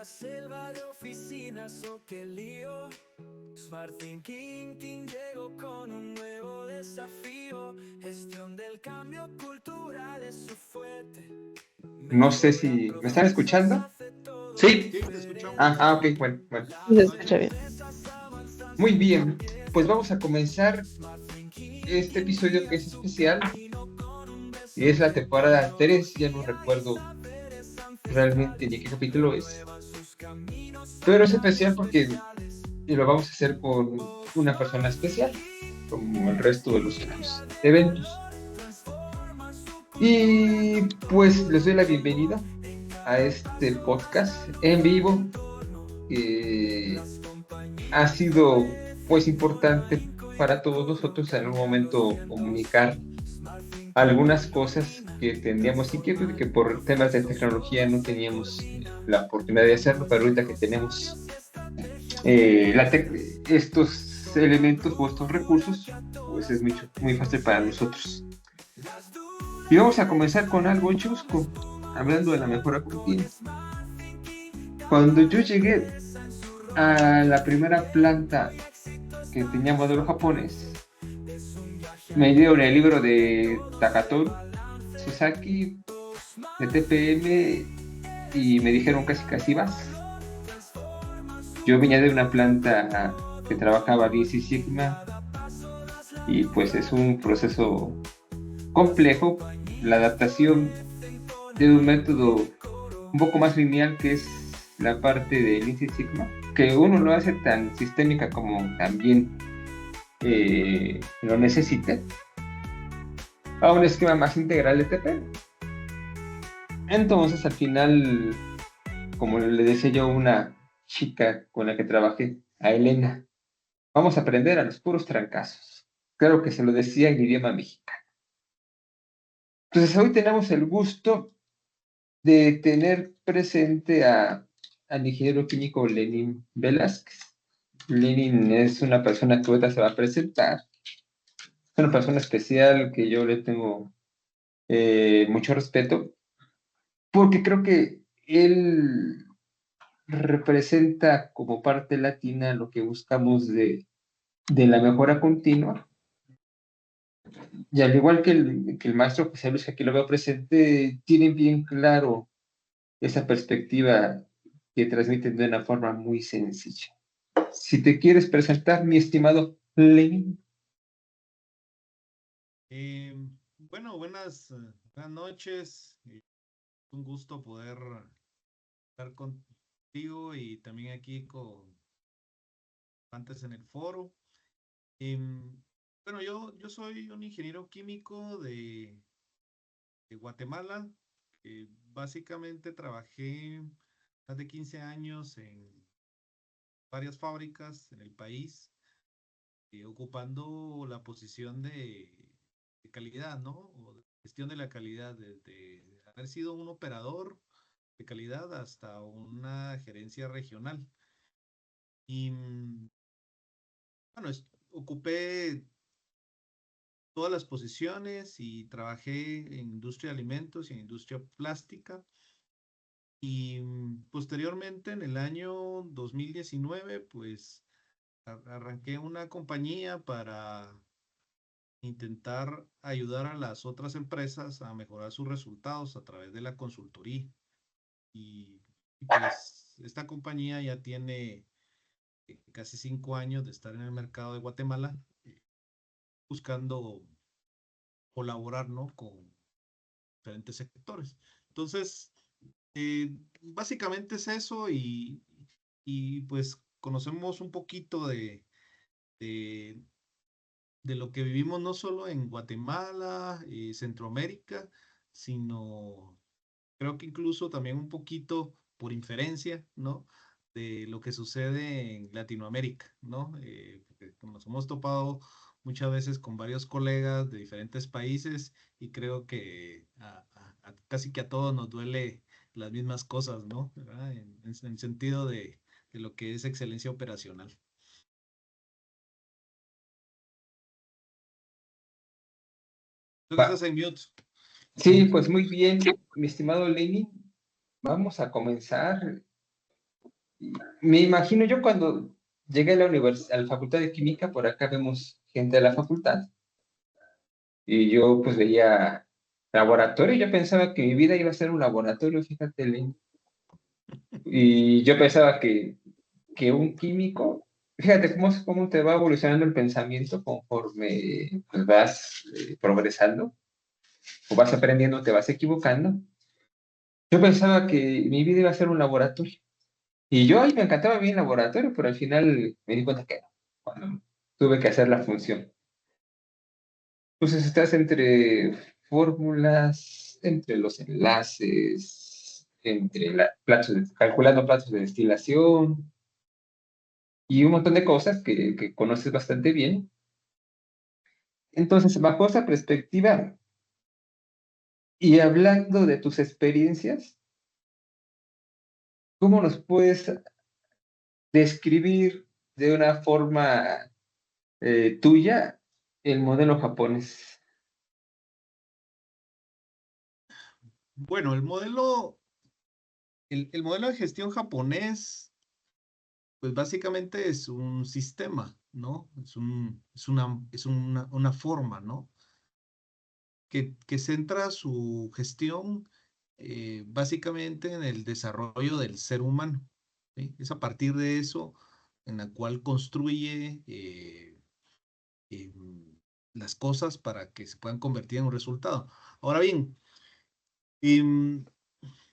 la selva de oficinas, oh qué lío. Martin King llegó con un nuevo desafío. Gestión del cambio cultural es su fuerte. No sé si me están escuchando. Sí, Sí, te escuchamos. Ok, bueno, bueno. se escucha Adelante. bien. Muy bien, pues vamos a comenzar este episodio que es especial y es la temporada 3. Ya no recuerdo realmente ni qué capítulo es, pero es especial porque lo vamos a hacer con una persona especial, como el resto de los otros eventos. Y pues les doy la bienvenida a este podcast en vivo que ha sido pues importante para todos nosotros en algún momento comunicar algunas cosas que teníamos inquietud y que por temas de tecnología no teníamos la oportunidad de hacerlo, pero ahorita que tenemos estos elementos o estos recursos, pues es muy fácil para nosotros. Y vamos a comenzar con algo chusco, hablando de la mejora continua. Cuando yo llegué a la primera planta que tenía modelo japonés, me dieron el libro de Takatoru Sasaki, de TPM, y me dijeron casi vas. Yo venía de una planta que trabajaba Lean Six Sigma y pues es un proceso complejo, la adaptación de un método un poco más lineal que es la parte de Lean Six Sigma, que uno lo hace tan sistémica como también lo necesita, a un esquema más integral de TP. Entonces, al final, como le decía yo a una chica con la que trabajé, a Elena, vamos a aprender a los puros trancazos. Claro que se lo decía en idioma mexicano. Entonces, hoy tenemos el gusto de tener presente al ingeniero químico Lenin Velázquez. Lenin es una persona que ahorita se va a presentar. Es una persona especial que yo le tengo mucho respeto, porque creo que él representa como parte latina lo que buscamos de la mejora continua. Y al igual que el maestro José Luis, que aquí lo veo presente, tiene bien claro esa perspectiva que transmiten de una forma muy sencilla. Si te quieres presentar, mi estimado Lenin. Bueno, buenas noches. Un gusto poder estar contigo y también aquí con antes en el foro. Bueno, yo soy un ingeniero químico de Guatemala. Básicamente trabajé más de 15 años en varias fábricas en el país, ocupando la posición de calidad, ¿no? O de gestión de la calidad, desde haber sido un operador de calidad hasta una gerencia regional. Y bueno, ocupé todas las posiciones y trabajé en industria de alimentos y en industria plástica. Y posteriormente, en el año 2019, pues arranqué una compañía para intentar ayudar a las otras empresas a mejorar sus resultados a través de la consultoría. Y, pues esta compañía ya tiene casi 5 años de estar en el mercado de Guatemala, buscando colaborar, ¿no?, con diferentes sectores. Entonces, básicamente es eso y pues conocemos un poquito de, de lo que vivimos no solo en Guatemala, Centroamérica, sino creo que incluso también un poquito por inferencia, ¿no?, de lo que sucede en Latinoamérica, ¿no? Porque nos hemos topado muchas veces con varios colegas de diferentes países y creo que casi que a todos nos duele las mismas cosas, ¿no? ¿Verdad? En sentido de lo que es excelencia operacional. Creo que Va. estás en mute. Sí, pues muy bien, mi estimado Lenin. Vamos a comenzar. Me imagino yo cuando llegué a a la Facultad de Química, por acá vemos gente de la facultad, y yo pues veía laboratorio, y yo pensaba que mi vida iba a ser un laboratorio, fíjate, Lin. Y yo pensaba que un químico, fíjate cómo te va evolucionando el pensamiento conforme pues, vas progresando, o vas aprendiendo, te vas equivocando. Yo pensaba que mi vida iba a ser un laboratorio. Y yo ahí me encantaba bien el laboratorio, pero al final me di cuenta que no, cuando tuve que hacer la función. Entonces estás entre fórmulas, entre los enlaces, calculando platos de destilación y un montón de cosas que conoces bastante bien. Entonces, bajo esa perspectiva y hablando de tus experiencias, ¿cómo nos puedes describir de una forma tuya el modelo japonés? Bueno, el modelo de gestión japonés, pues básicamente es un sistema, ¿no? Es una forma, ¿no? Que centra su gestión básicamente en el desarrollo del ser humano, ¿sí? Es a partir de eso en la cual construye eh, las cosas para que se puedan convertir en un resultado. Ahora bien, em,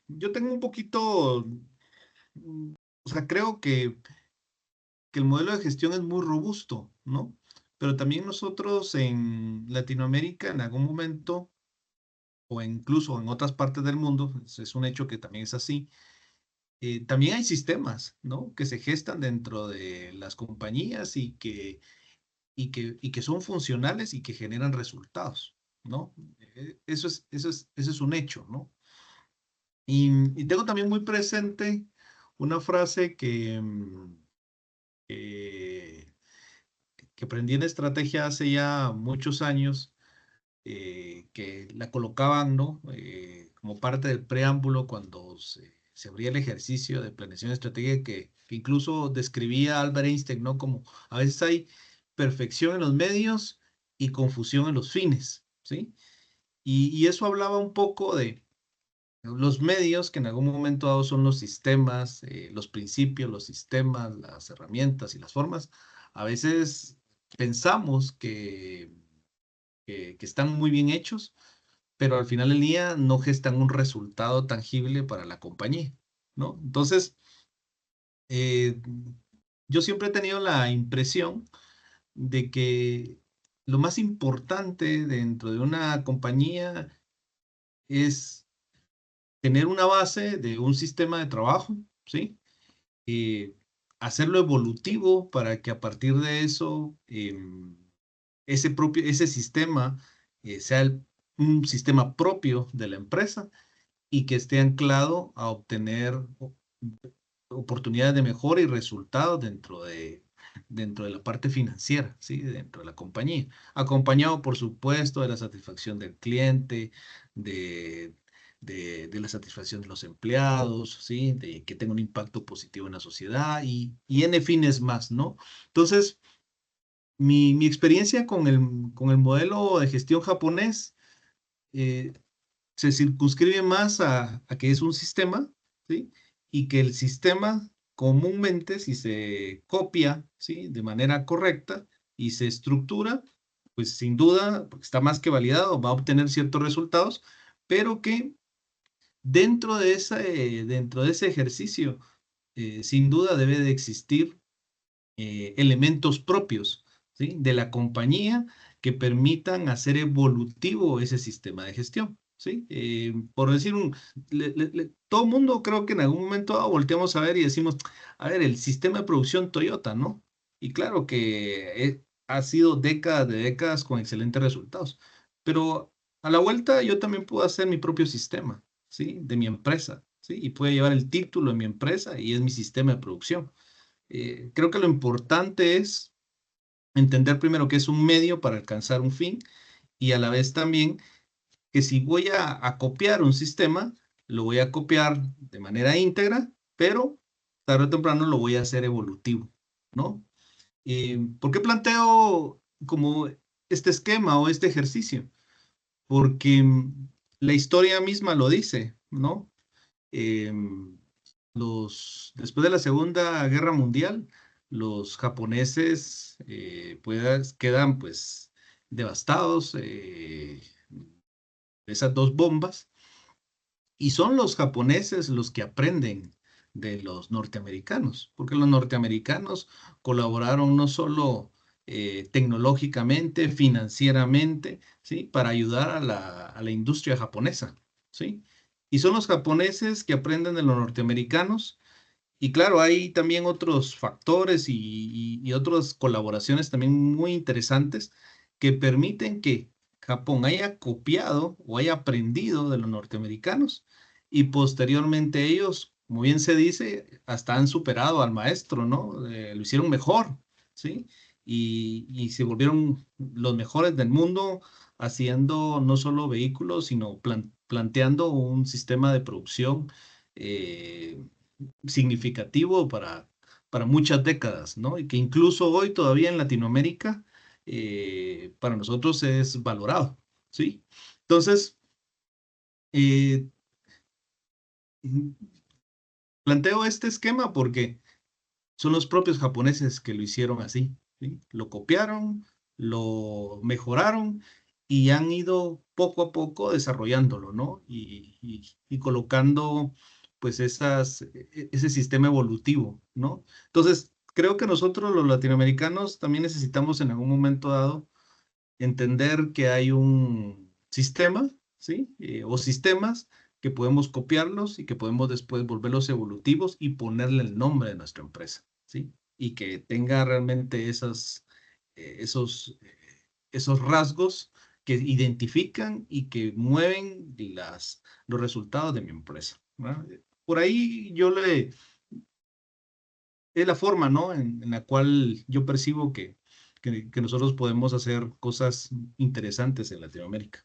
yo tengo un poquito, o sea, creo que el modelo de gestión es muy robusto, ¿no? Pero también nosotros en Latinoamérica en algún momento, o incluso en otras partes del mundo, es un hecho que también es así, también hay sistemas, ¿no? Que se gestan dentro de las compañías y que son funcionales y que generan resultados, ¿no? Eso es un hecho, ¿no? Y tengo también muy presente una frase que, que aprendí en estrategia hace ya muchos años, que la colocaban, ¿no? Como parte del preámbulo cuando se abría el ejercicio de planeación estratégica que incluso describía Albert Einstein, ¿no? Como a veces hay perfección en los medios y confusión en los fines, ¿sí? Y eso hablaba un poco de los medios, que en algún momento dado son los sistemas, los principios, los sistemas, las herramientas y las formas. A veces pensamos que están muy bien hechos, pero al final del día no gestan un resultado tangible para la compañía, ¿no? Entonces, eh, yo siempre he tenido la impresión de que lo más importante dentro de una compañía es tener una base de un sistema de trabajo, ¿sí? Eh, Hacerlo evolutivo para que a partir de eso ese sistema sea un sistema propio de la empresa y que esté anclado a obtener oportunidades de mejora y resultados dentro de la parte financiera, ¿sí? Dentro de la compañía. Acompañado, por supuesto, de la satisfacción del cliente, de, de la satisfacción de los empleados, ¿sí? De que tenga un impacto positivo en la sociedad y N fines más, ¿no? Entonces, mi experiencia con el modelo de gestión japonés eh, se circunscribe más a que es un sistema, ¿sí? Y que el sistema comúnmente, si se copia, ¿sí? De manera correcta y se estructura, pues sin duda, porque está más que validado, va a obtener ciertos resultados, pero que dentro de ese ejercicio, sin duda debe de existir elementos propios, ¿sí? De la compañía que permitan hacer evolutivo ese sistema de gestión, ¿sí? Por decir todo el mundo creo que en algún momento volteamos a ver y decimos, a ver, el sistema de producción Toyota, ¿no? Y claro que ha sido décadas de décadas con excelentes resultados, pero a la vuelta yo también puedo hacer mi propio sistema, ¿sí? De mi empresa, ¿sí? Y puedo llevar el título de mi empresa y es mi sistema de producción. Creo que lo importante es entender primero que es un medio para alcanzar un fin y a la vez también que si voy a copiar un sistema, lo voy a copiar de manera íntegra, pero tarde o temprano lo voy a hacer evolutivo, ¿no? ¿Por qué planteo como este esquema o este ejercicio? Porque la historia misma lo dice, ¿no? Después de la Segunda Guerra Mundial, los japoneses pues, quedan pues devastados de esas dos bombas, y son los japoneses los que aprenden de los norteamericanos, porque los norteamericanos colaboraron no solo tecnológicamente, financieramente, ¿sí? Para ayudar a la industria japonesa, ¿sí? Y son los japoneses que aprenden de los norteamericanos. Y claro, hay también otros factores y otras colaboraciones también muy interesantes que permiten que Japón haya copiado o haya aprendido de los norteamericanos, y posteriormente ellos, como bien se dice, hasta han superado al maestro, ¿no? Lo hicieron mejor, ¿sí? Y se volvieron los mejores del mundo haciendo no solo vehículos, sino planteando un sistema de producción eh, significativo para muchas décadas, ¿no? Y que incluso hoy todavía en Latinoamérica para nosotros es valorado, ¿sí? Entonces, eh, planteo este esquema porque son los propios japoneses que lo hicieron así, ¿sí? Lo copiaron, lo mejoraron y han ido poco a poco desarrollándolo, ¿no? Y colocando pues ese sistema evolutivo, ¿no? Entonces, creo que nosotros los latinoamericanos también necesitamos en algún momento dado entender que hay un sistema, ¿sí? O sistemas que podemos copiarlos y que podemos después volverlos evolutivos y ponerle el nombre de nuestra empresa, ¿sí? Y que tenga realmente esos rasgos que identifican y que mueven los resultados de mi empresa, ¿verdad? Por ahí es la forma, ¿no? En la cual yo percibo que nosotros podemos hacer cosas interesantes en Latinoamérica.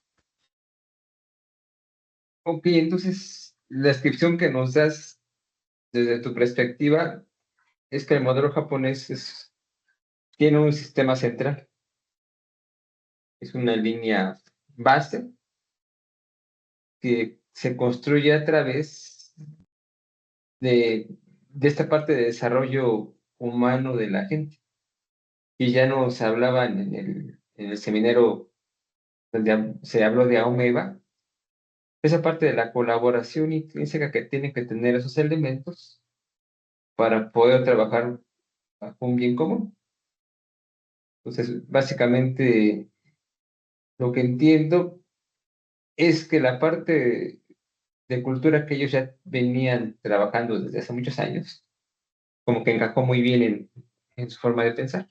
Ok, entonces la descripción que nos das desde tu perspectiva es que el modelo japonés tiene un sistema central, es una línea base que se construye a través de esta parte de desarrollo humano de la gente. Y ya nos hablaban en el seminario donde se habló de Aomeba, esa parte de la colaboración intrínseca que tienen que tener esos elementos para poder trabajar bajo un bien común. Entonces, básicamente, lo que entiendo es que la parte de cultura que ellos ya venían trabajando desde hace muchos años, como que encajó muy bien en su forma de pensar.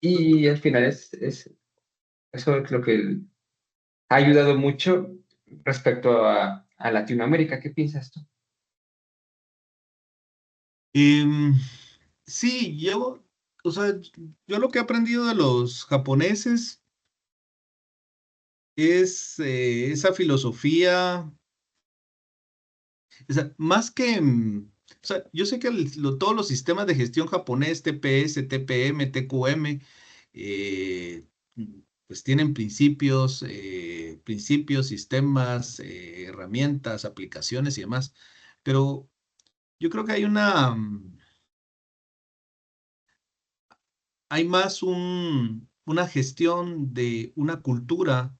Y al final eso es lo que ha ayudado mucho respecto a Latinoamérica. ¿Qué piensas tú? Em, sí, o sea, yo lo que he aprendido de los japoneses es esa filosofía, o sea, más que, o sea, yo sé que todos los sistemas de gestión japonés, TPS, TPM, TQM, eh, pues tienen principios, sistemas, herramientas, aplicaciones y demás, pero yo creo que hay más una gestión de una cultura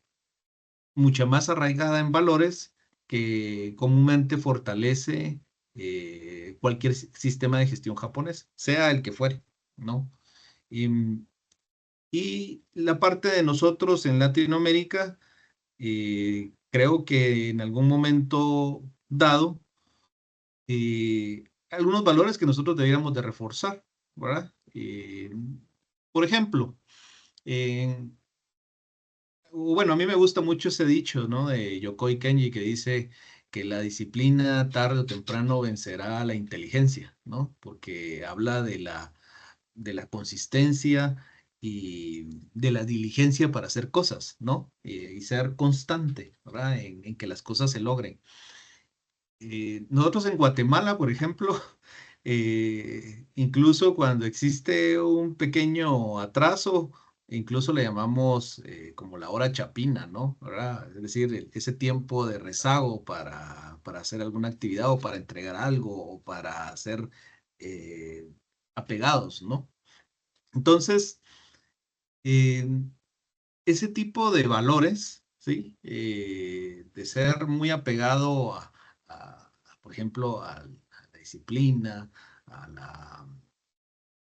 mucha más arraigada en valores que comúnmente fortalece cualquier sistema de gestión japonés, sea el que fuere, ¿no? Y, y la parte de nosotros en Latinoamérica, creo que en algún momento dado, algunos valores que nosotros deberíamos de reforzar, ¿verdad? Por ejemplo, en bueno, a mí me gusta mucho ese dicho, ¿no? De Yokoi Kenji que dice que la disciplina tarde o temprano vencerá a la inteligencia, ¿no? Porque habla de la consistencia y de la diligencia para hacer cosas, ¿no? Y ser constante, ¿verdad? En que las cosas se logren. Nosotros en Guatemala, por ejemplo, incluso cuando existe un pequeño atraso, incluso le llamamos como la hora chapina, ¿no? ¿Verdad? Es decir, ese tiempo de rezago para hacer alguna actividad o para entregar algo o para ser eh, apegados, ¿no? Entonces, eh, ese tipo de valores, ¿sí? De ser muy apegado por ejemplo, a la disciplina, a la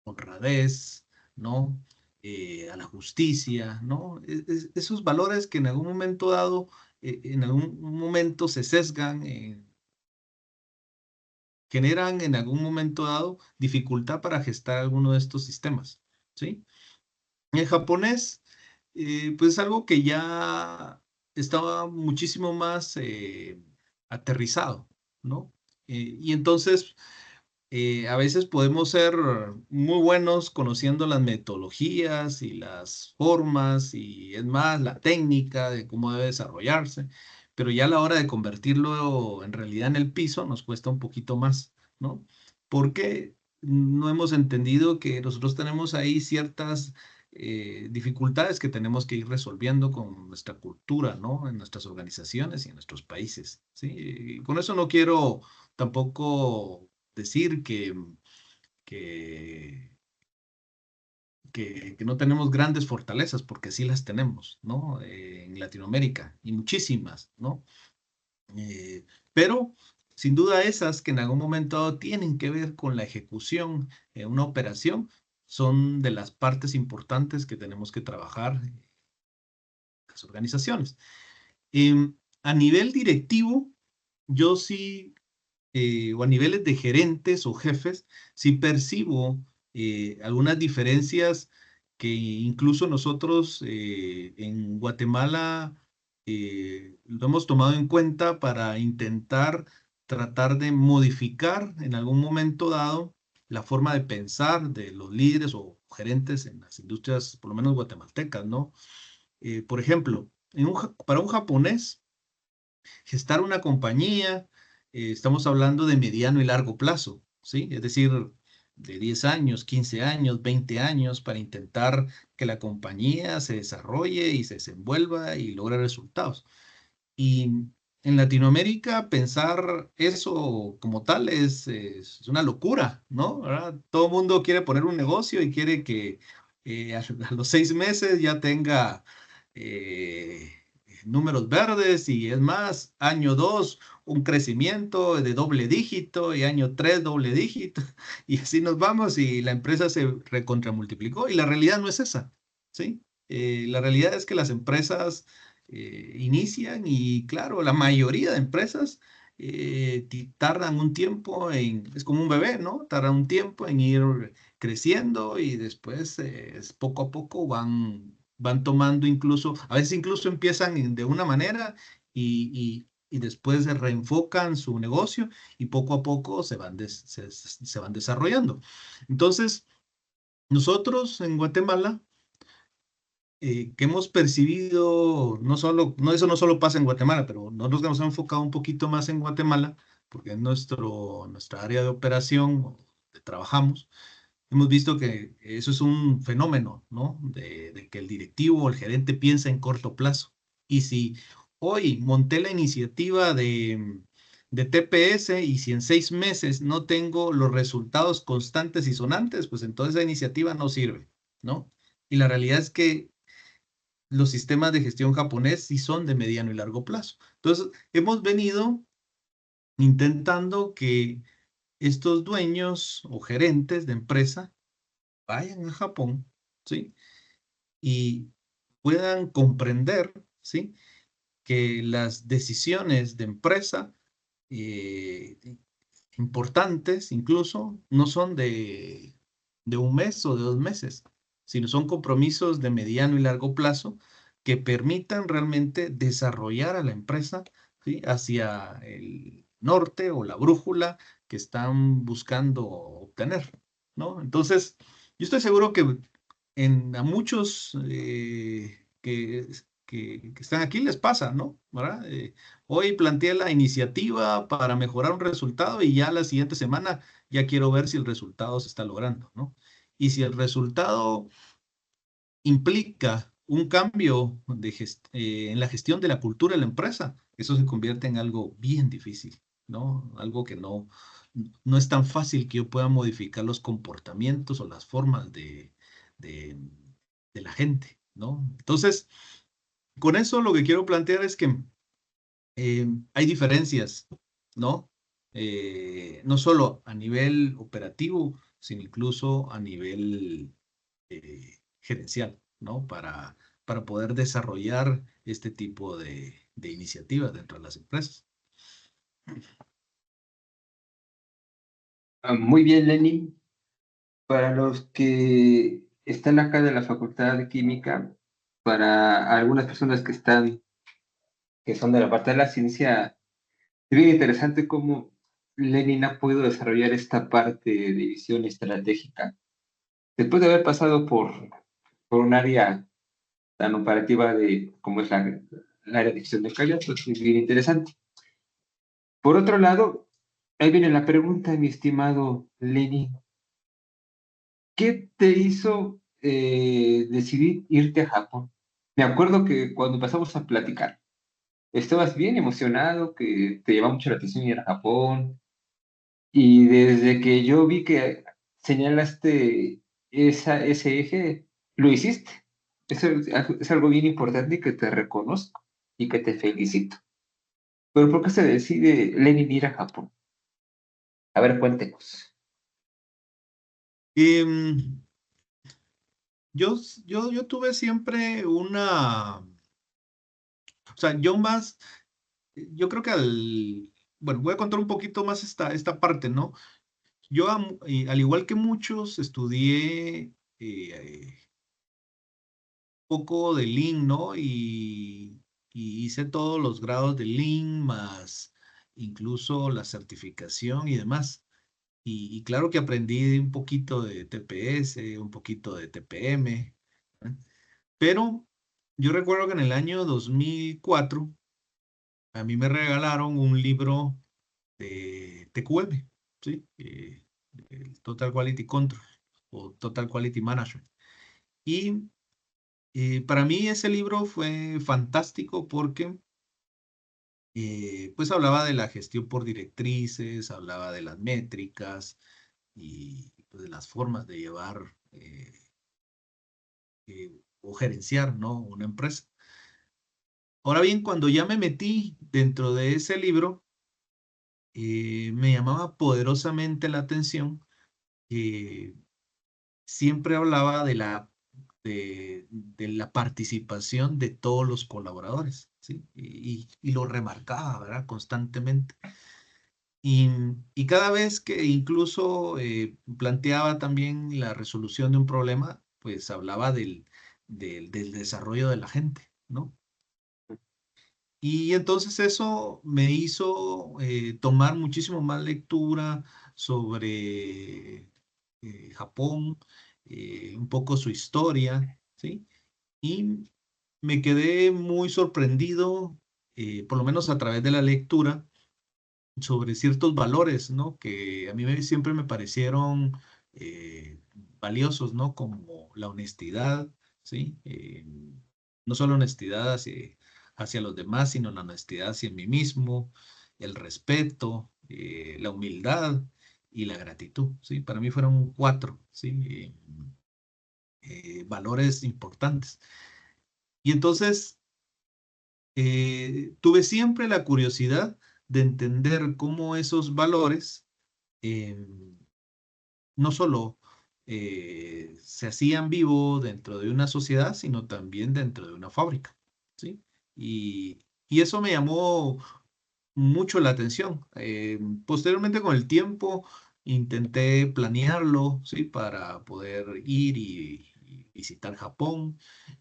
honradez, ¿no? A la justicia, ¿no? Esos valores que en algún momento dado, en algún momento se sesgan, generan en algún momento dado dificultad para gestar alguno de estos sistemas, ¿sí? El japonés, pues es algo que ya estaba muchísimo más aterrizado, ¿no? Y entonces, a veces podemos ser muy buenos conociendo las metodologías y las formas y es más, la técnica de cómo debe desarrollarse, pero ya a la hora de convertirlo en realidad en el piso nos cuesta un poquito más, ¿no? Porque no hemos entendido que nosotros tenemos ahí ciertas dificultades que tenemos que ir resolviendo con nuestra cultura, ¿no? En nuestras organizaciones y en nuestros países, ¿sí? Y con eso no quiero tampoco decir que, que no tenemos grandes fortalezas, porque sí las tenemos, ¿no? En Latinoamérica y muchísimas, ¿no? Pero sin duda esas que en algún momento dado tienen que ver con la ejecución en una operación son de las partes importantes que tenemos que trabajar en las organizaciones. A nivel directivo, yo sí o a niveles de gerentes o jefes, sí percibo algunas diferencias que incluso nosotros en Guatemala lo hemos tomado en cuenta para intentar tratar de modificar en algún momento dado la forma de pensar de los líderes o gerentes en las industrias, por lo menos guatemaltecas, ¿no? Por ejemplo, para un japonés, gestar una compañía, estamos hablando de mediano y largo plazo, ¿sí? Es decir, de 10 años, 15 años, 20 años para intentar que la compañía se desarrolle y se desenvuelva y logre resultados. Y en Latinoamérica pensar eso como tal es una locura, ¿no? ¿Verdad? Todo el mundo quiere poner un negocio y quiere que a los 6 meses ya tenga eh, números verdes y es más, año 2 un crecimiento de doble dígito y año 3 doble dígito y así nos vamos y la empresa se recontramultiplicó y la realidad no es esa, ¿sí? La realidad es que las empresas inician y claro, la mayoría de empresas tardan un tiempo es como un bebé, ¿no? Tardan un tiempo en ir creciendo y después poco a poco van tomando incluso, a veces incluso empiezan de una manera y después se reenfocan su negocio y poco a poco se van desarrollando. Entonces, nosotros en Guatemala, que hemos percibido, no solo, no, eso no solo pasa en Guatemala, pero nosotros nos hemos enfocado un poquito más en Guatemala, porque es nuestra área de operación, donde trabajamos, hemos visto que eso es un fenómeno, ¿no? De que el directivo o el gerente piensa en corto plazo. Y si hoy monté la iniciativa de TPS y si en 6 meses no tengo los resultados constantes y sonantes, pues entonces esa iniciativa no sirve, ¿no? Y la realidad es que los sistemas de gestión japonés sí son de mediano y largo plazo. Entonces, hemos venido intentando que estos dueños o gerentes de empresa vayan a Japón, ¿sí? Y puedan comprender, ¿sí? Que las decisiones de empresa eh, importantes incluso no son de un mes o de 2 meses, sino son compromisos de mediano y largo plazo que permitan realmente desarrollar a la empresa, ¿sí? Hacia el norte o la brújula que están buscando obtener, ¿no? Entonces, yo estoy seguro que a muchos que están aquí les pasa, ¿no? ¿Verdad? Hoy planteé la iniciativa para mejorar un resultado y ya la siguiente semana ya quiero ver si el resultado se está logrando, ¿no? Y si el resultado implica un cambio en la gestión de la cultura de la empresa, eso se convierte en algo bien difícil, ¿no? Algo que no es tan fácil que yo pueda modificar los comportamientos o las formas de, de la gente, ¿no? Entonces, con eso lo que quiero plantear es que hay diferencias, ¿no? No solo a nivel operativo, sino incluso a nivel gerencial, ¿no? Para poder desarrollar este tipo de iniciativas dentro de las empresas. Muy bien, Lenny. Para los que están acá de la Facultad de Química, para algunas personas que son de la parte de la ciencia, es bien interesante cómo Lenin ha podido desarrollar esta parte de visión estratégica después de haber pasado por un área tan operativa como es la área de gestión de calidad, pues es bien interesante. Por otro lado, ahí viene la pregunta, mi estimado Lenin. ¿Qué te hizo decidir irte a Japón? Me acuerdo que cuando empezamos a platicar, estabas bien emocionado, que te llamaba mucho la atención ir a Japón, y desde que yo vi que señalaste ese eje, lo hiciste. Eso es algo bien importante y que te reconozco y que te felicito. Pero ¿por qué se decide Lenin ir a Japón? A ver, cuéntenos. Em, yo tuve siempre o sea, yo creo que bueno, voy a contar un poquito más esta parte, ¿no? Al igual que muchos, estudié poco de Lean, ¿no? Y hice todos los grados de Lean, más incluso la certificación y demás. Y claro que aprendí un poquito de TPS, un poquito de TPM, ¿eh? Pero yo recuerdo que en el año 2004 a mí me regalaron un libro de TQM, ¿sí? El Total Quality Control o Total Quality Management. Y para mí ese libro fue fantástico porque pues hablaba de la gestión por directrices, hablaba de las métricas y pues, de las formas de llevar o gerenciar, ¿no? Una empresa. Ahora bien, cuando ya me metí dentro de ese libro, me llamaba poderosamente la atención que siempre hablaba de la participación de todos los colaboradores, ¿sí? Y lo remarcaba, ¿verdad? Constantemente. Y cada vez que incluso planteaba también la resolución de un problema, pues hablaba del desarrollo de la gente, ¿no? Y entonces eso me hizo tomar muchísimo más lectura sobre Japón, un poco su historia, ¿sí? Y me quedé muy sorprendido, por lo menos a través de la lectura, sobre ciertos valores, ¿no? Que a mí siempre me parecieron valiosos, ¿no? Como la honestidad, ¿sí? No solo honestidad hacia los demás, sino la honestidad hacia mí mismo, el respeto, la humildad y la gratitud, ¿sí? Para mí fueron cuatro, ¿sí? Valores importantes. Y entonces tuve siempre la curiosidad de entender cómo esos valores eh, no solo se hacían vivo dentro de una sociedad, sino también dentro de una fábrica, ¿sí? Y eso me llamó mucho la atención. Posteriormente, con el tiempo, intenté planearlo, ¿sí? Para poder ir y visitar Japón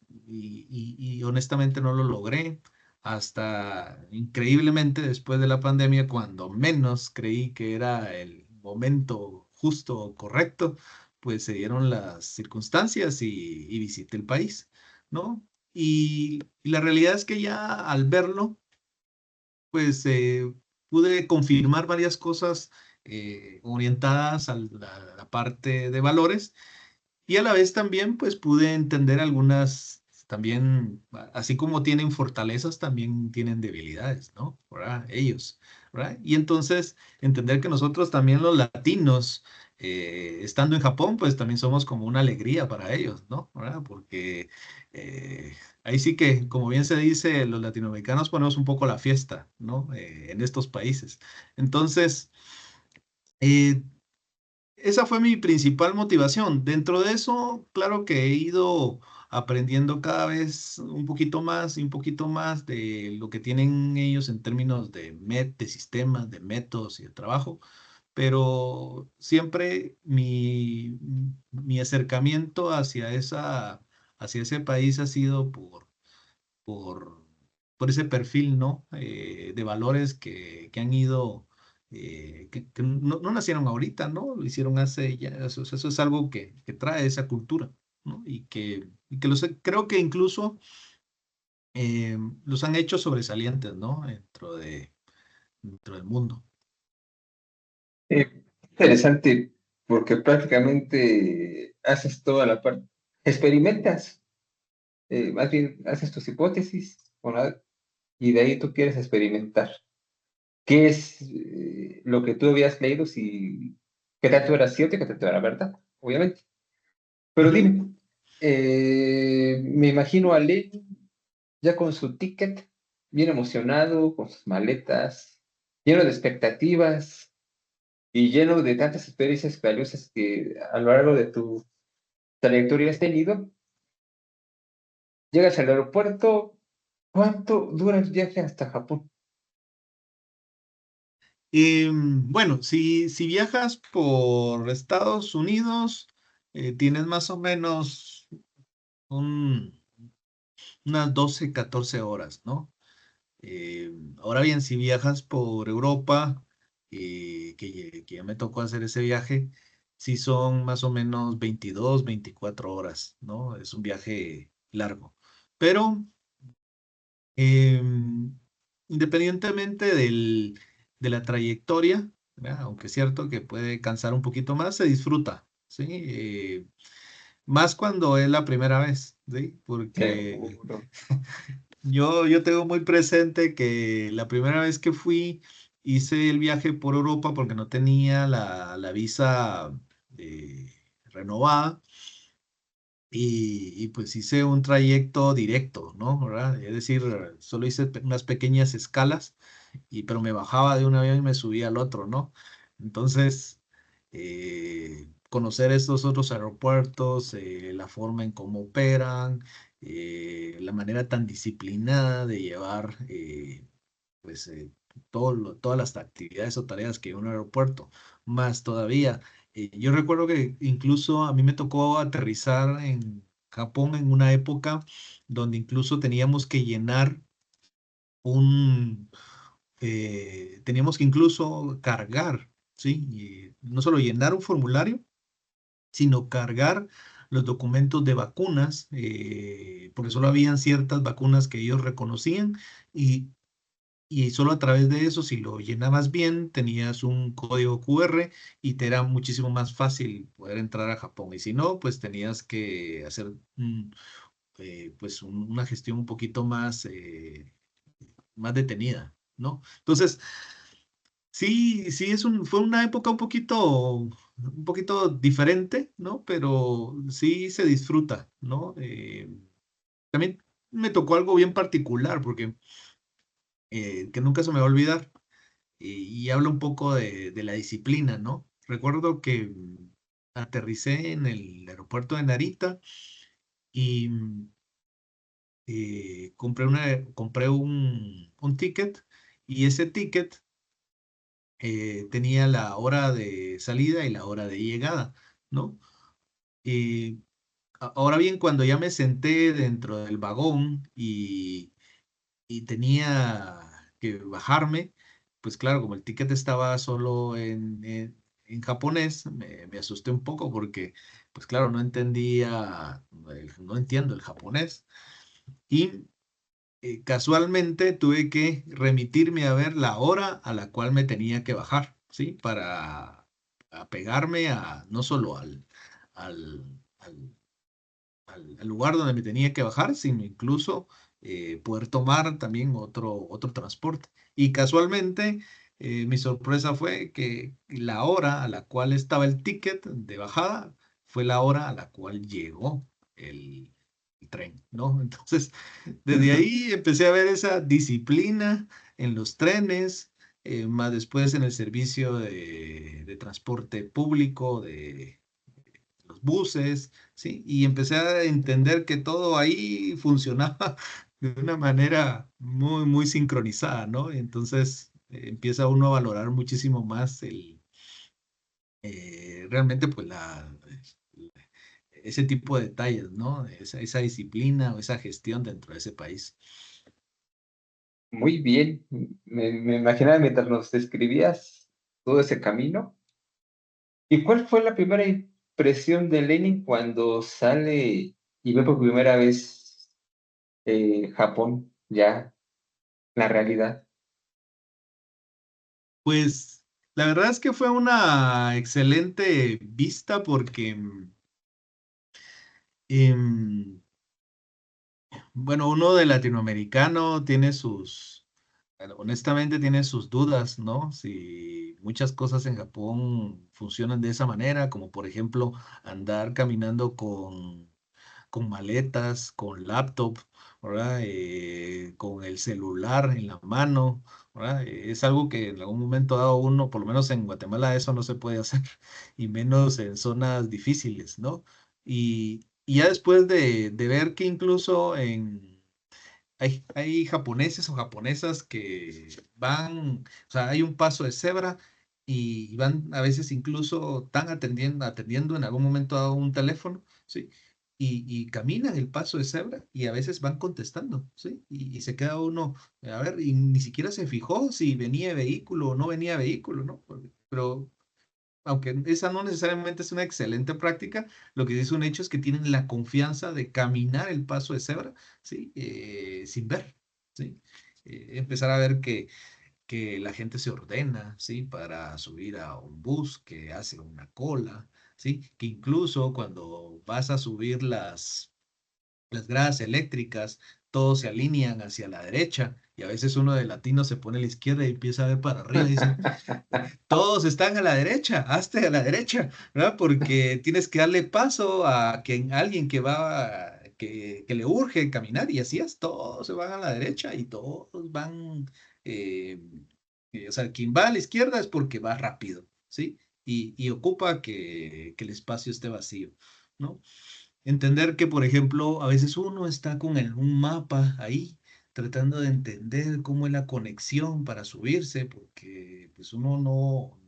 y honestamente no lo logré. Hasta increíblemente después de la pandemia, cuando menos creí que era el momento justo o correcto, pues se dieron las circunstancias y visité el país, ¿no? Y la realidad es que ya al verlo, pues pude confirmar varias cosas orientadas a la parte de valores y a la vez también pues pude entender algunas, también, así como tienen fortalezas, también tienen debilidades, ¿no? ¿Verdad? Ellos, ¿verdad? Y entonces entender que nosotros también los latinos, estando en Japón, pues también somos como una alegría para ellos, ¿no? ¿Verdad? Porque ahí sí que, como bien se dice, los latinoamericanos ponemos un poco la fiesta, ¿no? En estos países. Entonces, eh, esa fue mi principal motivación. Dentro de eso, claro que he ido aprendiendo cada vez un poquito más y un poquito más de lo que tienen ellos en términos de sistemas, de métodos y de trabajo, pero siempre mi acercamiento hacia ese país ha sido por, por ese perfil, ¿no? De valores que han ido, que no nacieron ahorita, ¿no? Lo hicieron hace ya, eso es algo que trae esa cultura, ¿no? Y que creo que incluso los han hecho sobresalientes, ¿no? Dentro del mundo. Interesante, porque prácticamente haces toda la parte, experimentas, más bien haces tus hipótesis y de ahí tú quieres experimentar. ¿Qué es lo que tú habías leído? Si, qué tanto era cierto y qué tanto era verdad, obviamente. Pero Ujú. dime, me imagino a Len ya con su ticket, bien emocionado, con sus maletas, lleno de expectativas y lleno de tantas experiencias valiosas que a lo largo de tu trayectoria has tenido. Llegas al aeropuerto, ¿cuánto dura el viaje hasta Japón? Bueno, si viajas por Estados Unidos, tienes más o menos un- unas 12, 14 horas, ¿no? Ahora bien, si viajas por Europa, que ya me tocó hacer ese viaje, sí son más o menos 22, 24 horas, ¿no? Es un viaje largo. Pero independientemente de la trayectoria, ¿verdad? Aunque es cierto que puede cansar un poquito más, se disfruta, ¿sí? Más cuando es la primera vez, ¿sí? Porque Seguro. yo tengo muy presente que la primera vez que fui, hice el viaje por Europa porque no tenía la visa renovada y pues hice un trayecto directo, ¿no? ¿Verdad? Es decir, solo hice unas pequeñas escalas, pero me bajaba de un avión y me subía al otro, ¿no? Entonces, conocer estos otros aeropuertos, la forma en cómo operan, la manera tan disciplinada de llevar, pues, todas las actividades o tareas que un aeropuerto, más todavía. Yo recuerdo que incluso a mí me tocó aterrizar en Japón en una época donde incluso teníamos que llenar un, teníamos que incluso cargar, ¿sí? Y no solo llenar un formulario, sino cargar los documentos de vacunas, porque solo habían ciertas vacunas que ellos reconocían y, y solo a través de eso, si lo llenabas bien, tenías un código QR y te era muchísimo más fácil poder entrar a Japón. Y si no, pues tenías que hacer pues una gestión un poquito más detenida, ¿no? Entonces, sí, sí, fue una época un poquito diferente, ¿no? Pero sí se disfruta, ¿no? También me tocó algo bien particular, porque que nunca se me va a olvidar, y habla un poco de la disciplina, ¿no? Recuerdo que aterricé en el aeropuerto de Narita y compré un ticket y ese ticket tenía la hora de salida y la hora de llegada, ¿no? Y ahora bien, cuando ya me senté dentro del vagón y tenía que bajarme, pues claro, como el ticket estaba solo en japonés, me asusté un poco porque, pues claro, no entiendo el japonés. Y casualmente tuve que remitirme a ver la hora a la cual me tenía que bajar, ¿sí? Para apegarme a no solo al, al, al lugar donde me tenía que bajar, sino incluso poder tomar también otro transporte. Y casualmente, mi sorpresa fue que la hora a la cual estaba el ticket de bajada fue la hora a la cual llegó el tren, ¿no? Entonces, desde ahí empecé a ver esa disciplina en los trenes, más después en el servicio de transporte público, de los buses, ¿sí? Y empecé a entender que todo ahí funcionaba de una manera muy sincronizada, ¿no? Entonces empieza uno a valorar muchísimo más realmente pues ese tipo de detalles, ¿no? Esa disciplina o esa gestión dentro de ese país. Muy bien. Me imaginaba mientras nos describías todo ese camino. ¿Y cuál fue la primera impresión de Lenin cuando sale y ve por primera vez Japón, ya la realidad? Pues la verdad es que fue una excelente vista porque em, bueno, uno de latinoamericano tiene bueno, honestamente tiene sus dudas, ¿no? Si muchas cosas en Japón funcionan de esa manera, como por ejemplo andar caminando con maletas, con laptop, ¿verdad? Con el celular en la mano, ¿verdad? Es algo que en algún momento dado uno, por lo menos en Guatemala, eso no se puede hacer, y menos en zonas difíciles, ¿no? Y ya después de ver que incluso hay japoneses o japonesas que van, o sea, hay un paso de cebra y van a veces incluso tan atendiendo en algún momento a un teléfono, ¿sí? Y caminan el paso de cebra y a veces van contestando, ¿sí? Y se queda uno, a ver, y ni siquiera se fijó si venía vehículo o no venía vehículo, ¿no? Pero aunque esa no necesariamente es una excelente práctica, lo que sí es un hecho es que tienen la confianza de caminar el paso de cebra, ¿sí? Sin ver, ¿sí? Empezar a ver que la gente se ordena, ¿sí? Para subir a un bus, que hace una cola, ¿sí? Que incluso cuando vas a subir las gradas eléctricas, todos se alinean hacia la derecha y a veces uno de latino se pone a la izquierda y empieza a ver para arriba y dice, todos están a la derecha, hazte a la derecha, ¿verdad? Porque tienes que darle paso a alguien que le urge caminar y así es, todos se van a la derecha y todos van, eh, o sea, quien va a la izquierda es porque va rápido, ¿sí? Y ocupa que el espacio esté vacío, ¿no? Entender que, por ejemplo, a veces uno está con un mapa ahí, tratando de entender cómo es la conexión para subirse, porque pues uno no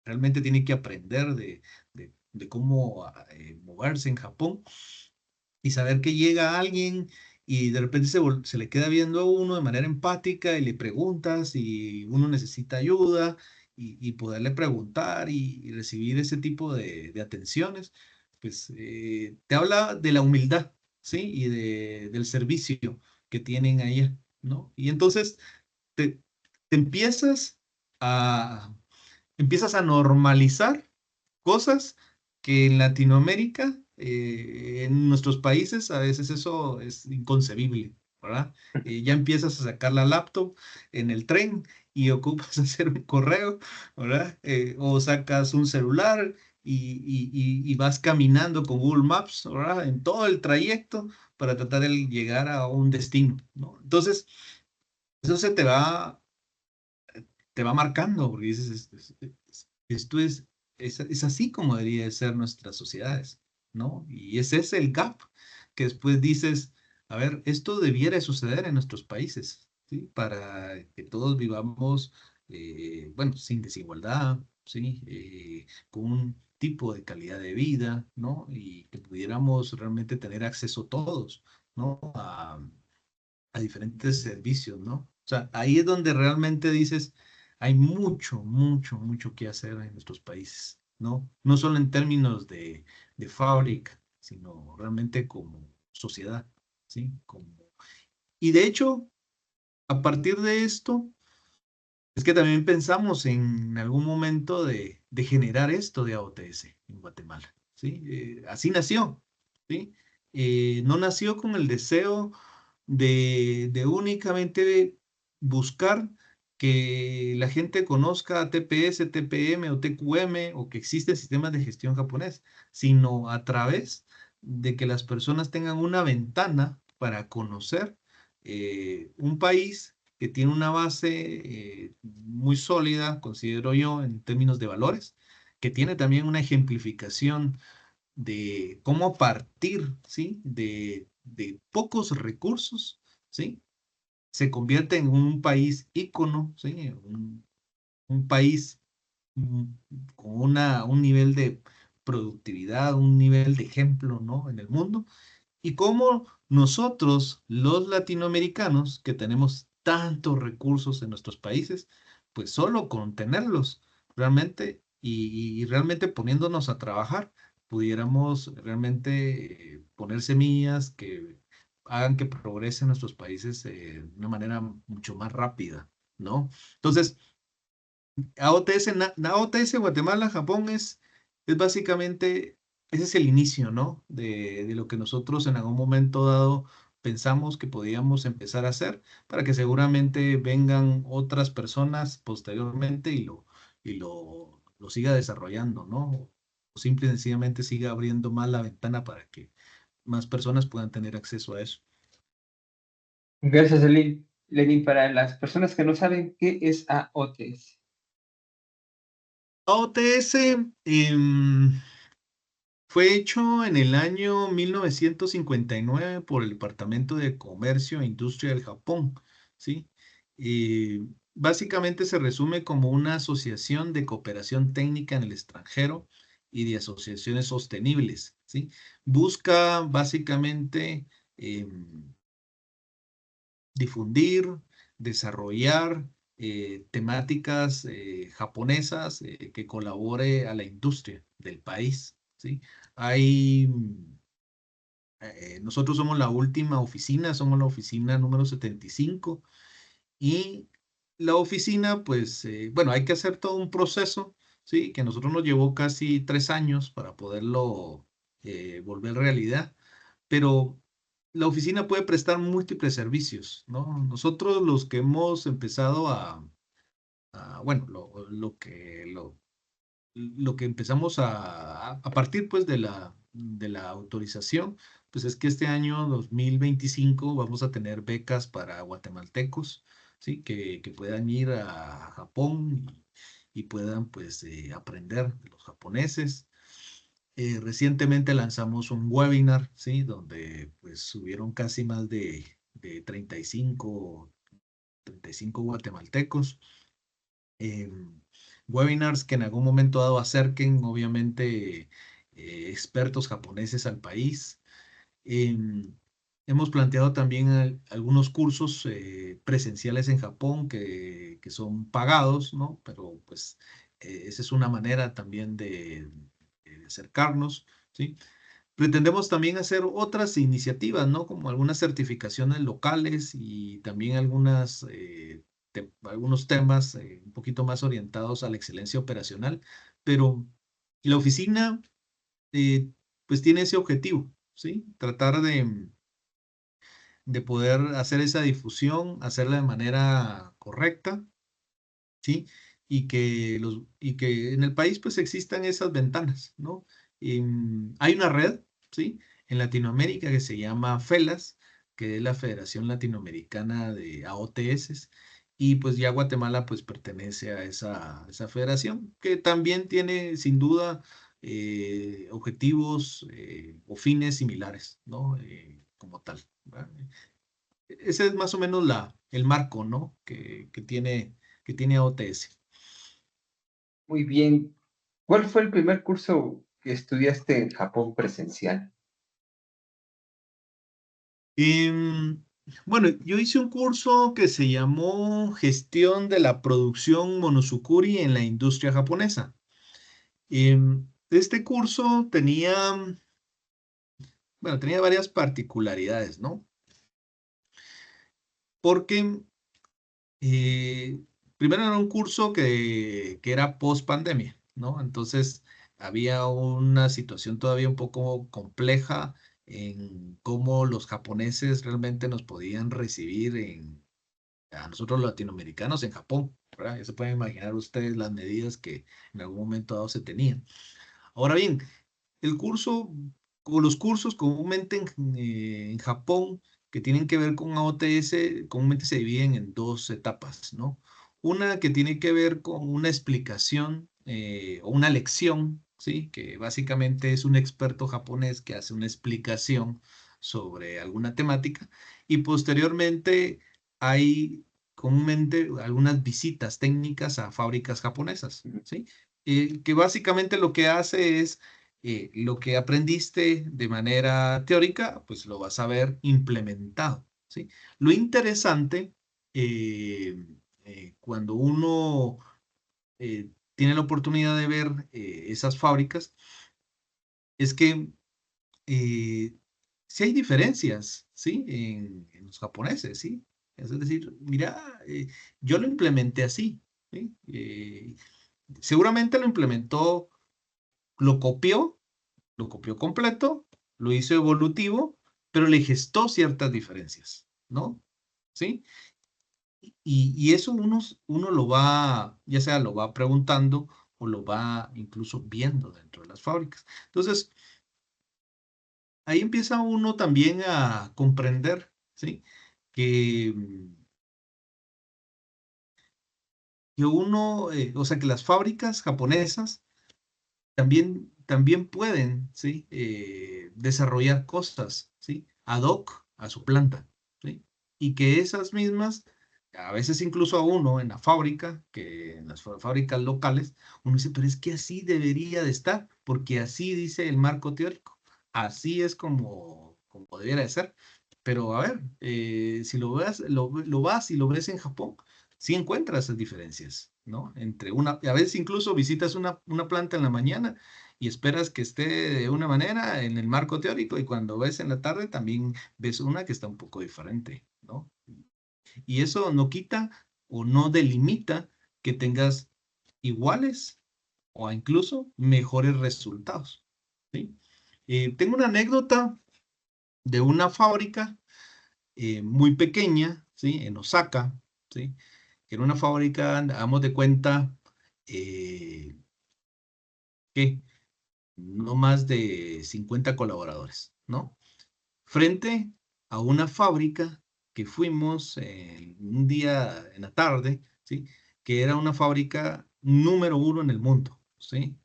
realmente tiene que aprender de cómo moverse en Japón y saber que llega alguien y de repente se le queda viendo a uno de manera empática y le preguntas si uno necesita ayuda y poderle preguntar y recibir ese tipo de atenciones, pues te habla de la humildad, ¿sí? Y del servicio que tienen ahí, ¿no? Y entonces te, te a, empiezas a normalizar cosas que en Latinoamérica, en nuestros países, a veces eso es inconcebible, ¿verdad? Ya empiezas a sacar la laptop en el tren y ocupas hacer un correo, ¿verdad? O sacas un celular y vas caminando con Google Maps, ¿verdad? En todo el trayecto para tratar de llegar a un destino, ¿no? Entonces, eso te va marcando, porque dices, esto es así como debería de ser nuestras sociedades, ¿no? Y ese es el gap que después dices, a ver, esto debiera de suceder en nuestros países, ¿sí? Para que todos vivamos, bueno, sin desigualdad, ¿sí? Con un tipo de calidad de vida, ¿no? Y que pudiéramos realmente tener acceso todos, ¿no? A diferentes servicios, ¿no? O sea, ahí es donde realmente dices, hay mucho que hacer en nuestros países, ¿no? No solo en términos de fábrica, sino realmente como sociedad, ¿sí? Y de hecho, a partir de esto, es que también pensamos en algún momento de generar esto de AOTS en Guatemala, ¿sí? Así nació, ¿sí? No nació con el deseo de únicamente buscar que la gente conozca TPS, TPM o TQM o que existen sistemas de gestión japonés, sino a través de que las personas tengan una ventana para conocer un país que tiene una base muy sólida, considero yo, en términos de valores, que tiene también una ejemplificación de cómo partir, ¿sí? De pocos recursos, ¿sí? Se convierte en un país ícono, ¿sí? Un país mm, con un nivel de productividad, un nivel de ejemplo, ¿no? En el mundo. Y cómo nosotros, los latinoamericanos, que tenemos tantos recursos en nuestros países, pues solo con tenerlos realmente y realmente poniéndonos a trabajar, pudiéramos realmente poner semillas que hagan que progresen nuestros países de una manera mucho más rápida, ¿no? Entonces, AOTS, AOTS Guatemala, Japón es básicamente, ese es el inicio, ¿no? De lo que nosotros en algún momento dado pensamos que podíamos empezar a hacer para que seguramente vengan otras personas posteriormente lo siga desarrollando, ¿no? O simple y sencillamente siga abriendo más la ventana para que más personas puedan tener acceso a eso. Gracias, Lenin. Para las personas que no saben qué es AOTS. AOTS, fue hecho en el año 1959 por el Departamento de Comercio e Industria del Japón, ¿sí? Básicamente se resume como una asociación de cooperación técnica en el extranjero y de asociaciones sostenibles, ¿sí? Busca básicamente difundir, desarrollar temáticas japonesas que colabore a la industria del país, ¿sí? Hay, nosotros somos la última oficina, somos la oficina número 75 y la oficina, pues, bueno, hay que hacer todo un proceso, ¿sí? Que a nosotros nos llevó casi 3 años para poderlo volver realidad, pero la oficina puede prestar múltiples servicios, ¿no? Nosotros los que hemos empezado bueno, lo que empezamos a partir pues de la autorización, pues es que este año 2025 vamos a tener becas para guatemaltecos, ¿sí? Que puedan ir a Japón y puedan pues aprender de los japoneses. Recientemente lanzamos un webinar, ¿sí? Donde pues subieron casi más de 35 guatemaltecos. Webinars que en algún momento dado acerquen, obviamente, expertos japoneses al país. Em, Hemos planteado también algunos cursos presenciales en Japón que son pagados, ¿no? Pero pues esa es una manera también de acercarnos, ¿sí? Pretendemos también hacer otras iniciativas, ¿no? Como algunas certificaciones locales y también algunos temas un poquito más orientados a la excelencia operacional, pero la oficina eh, pues tiene ese objetivo, ¿sí? Tratar de poder hacer esa difusión, hacerla de manera correcta, ¿sí? Y que en el país pues existan esas ventanas, ¿no? Hay una red, ¿sí? En Latinoamérica que se llama FELAS, que es la Federación Latinoamericana de AOTS, y pues ya Guatemala pues pertenece a esa federación, que también tiene sin duda objetivos o fines similares, ¿no? Como tal, ¿verdad? Ese es más o menos el marco, ¿no? Que tiene AOTS. Muy bien. ¿Cuál fue el primer curso que estudiaste en Japón presencial? Em, bueno, yo hice un curso que se llamó Gestión de la Producción Monozukuri en la Industria Japonesa. Este curso tenía, bueno, tenía varias particularidades, ¿no? porque primero era un curso que era post pandemia, ¿no? Entonces había una situación todavía un poco compleja en cómo los japoneses realmente nos podían recibir a nosotros los latinoamericanos en Japón, ¿verdad? Ya se pueden imaginar ustedes las medidas que en algún momento dado se tenían. Ahora bien, el curso o los cursos comúnmente en Japón que tienen que ver con AOTS, comúnmente se dividen en dos etapas, ¿no? Una que tiene que ver con una explicación o una lección, ¿sí? Que básicamente es un experto japonés que hace una explicación sobre alguna temática y posteriormente hay comúnmente algunas visitas técnicas a fábricas japonesas, ¿sí? Que básicamente lo que hace es lo que aprendiste de manera teórica, pues lo vas a ver implementado, ¿sí? Lo interesante, eh, cuando uno tiene la oportunidad de ver esas fábricas, es que sí hay diferencias, ¿sí? En los japoneses, ¿sí? Es decir, mira, yo lo implementé así, ¿sí? Seguramente lo implementó, lo copió lo copió completo, lo hizo evolutivo, pero le gestó ciertas diferencias, ¿no? ¿Sí? Y eso uno lo va, ya sea lo va preguntando o lo va incluso viendo dentro de las fábricas. Entonces, ahí empieza uno también a comprender, ¿sí? Que, que uno, o sea, que las fábricas japonesas también pueden, ¿sí? Desarrollar cosas, ¿sí? Ad hoc a su planta, ¿sí? Y que esas mismas, a veces incluso a uno en la fábrica, que en las fábricas locales, uno dice, pero es que así debería de estar, porque así dice el marco teórico, así es como debiera de ser. Pero a ver, si lo vas y lo ves en Japón, sí encuentras esas diferencias, ¿no? Entre a veces incluso visitas una planta en la mañana y esperas que esté de una manera en el marco teórico y cuando ves en la tarde también ves una que está un poco diferente, ¿no? Y eso no quita o no delimita que tengas iguales o incluso mejores resultados, ¿sí? Tengo una anécdota de una fábrica muy pequeña, ¿sí? En Osaka, ¿sí? Que era una fábrica, damos de cuenta, eh, que no más de 50 colaboradores, ¿no? Frente a una fábrica que fuimos un día en la tarde, ¿sí? Que era una fábrica número uno en el mundo, ¿sí?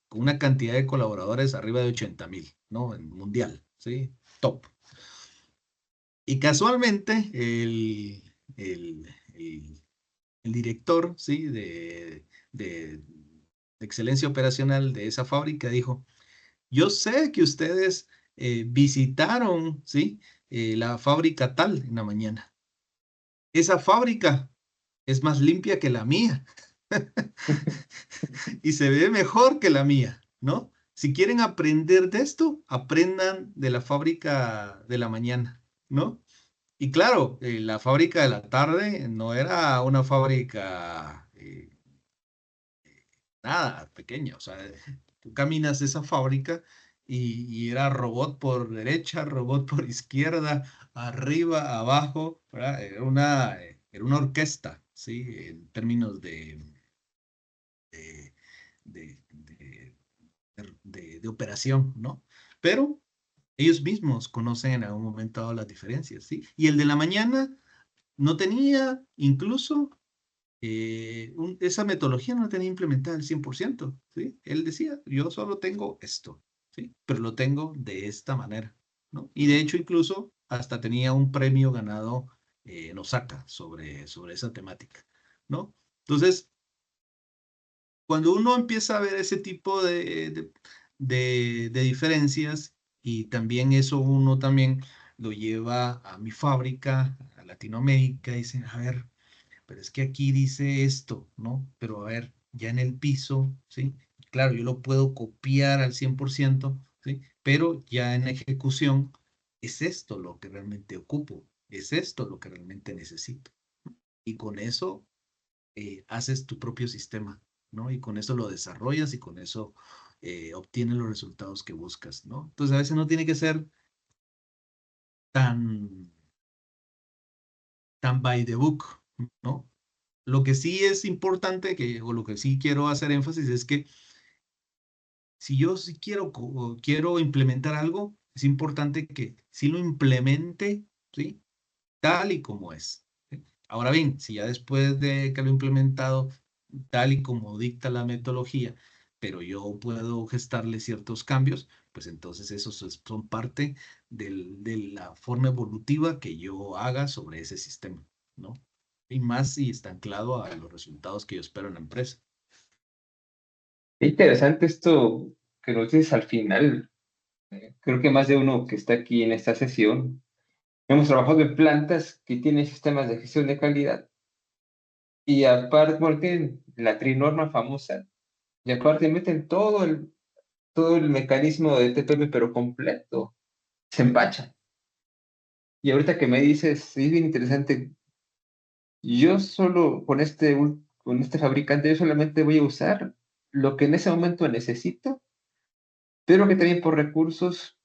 Con una cantidad de colaboradores arriba de 80,000, ¿no? En mundial, ¿sí? Top. Y casualmente el director, ¿sí? De excelencia operacional de esa fábrica dijo, yo sé que ustedes visitaron, ¿sí? La fábrica tal en la mañana. Esa fábrica es más limpia que la mía y se ve mejor que la mía, ¿no? Si quieren aprender de esto, aprendan de la fábrica de la mañana, ¿no? Y claro, la fábrica de la tarde no era una fábrica nada pequeña, o sea, tú caminas esa fábrica y era robot por derecha, robot por izquierda, arriba, abajo, ¿verdad? Era una orquesta, ¿sí? En términos de, de, de operación, ¿no? Pero ellos mismos conocen en algún momento dado las diferencias, ¿sí? Y el de la mañana no tenía incluso esa metodología no la tenía implementada al 100%, ¿sí? Él decía, yo solo tengo esto, ¿sí? Pero lo tengo de esta manera, ¿no? Y de hecho incluso hasta tenía un premio ganado en Osaka sobre esa temática, ¿no? Entonces, cuando uno empieza a ver ese tipo de diferencias y también eso uno también lo lleva a mi fábrica, a Latinoamérica, y dicen, a ver, pero es que aquí dice esto, ¿no? Pero a ver, ya en el piso, ¿sí? Claro, yo lo puedo copiar al 100%, ¿sí? Pero ya en ejecución es esto lo que realmente ocupo, es esto lo que realmente necesito. Y con eso haces tu propio sistema, ¿no? Y con eso lo desarrollas y con eso obtienes los resultados que buscas, ¿no? Entonces a veces no tiene que ser tan, tan by the book, ¿no? Lo que sí es importante, o lo que sí quiero hacer énfasis es que si yo sí quiero implementar algo, es importante que sí lo implemente, ¿sí? Tal y como es. ¿Sí? Ahora bien, si ya después de que lo he implementado tal y como dicta la metodología, pero yo puedo gestarle ciertos cambios, pues entonces esos son parte de la forma evolutiva que yo haga sobre ese sistema, ¿no? Y más si está anclado a los resultados que yo espero en la empresa. Qué interesante esto que nos dices al final. Creo que más de uno que está aquí en esta sesión hemos trabajado en plantas que tienen sistemas de gestión de calidad y aparte, bueno, tienen la trinorma famosa y aparte meten todo el mecanismo de TPM pero completo, se empacha. Y ahorita que me dices, sí, es bien interesante, yo solo con este fabricante, yo solamente voy a usar lo que en ese momento necesito, pero que también por recursos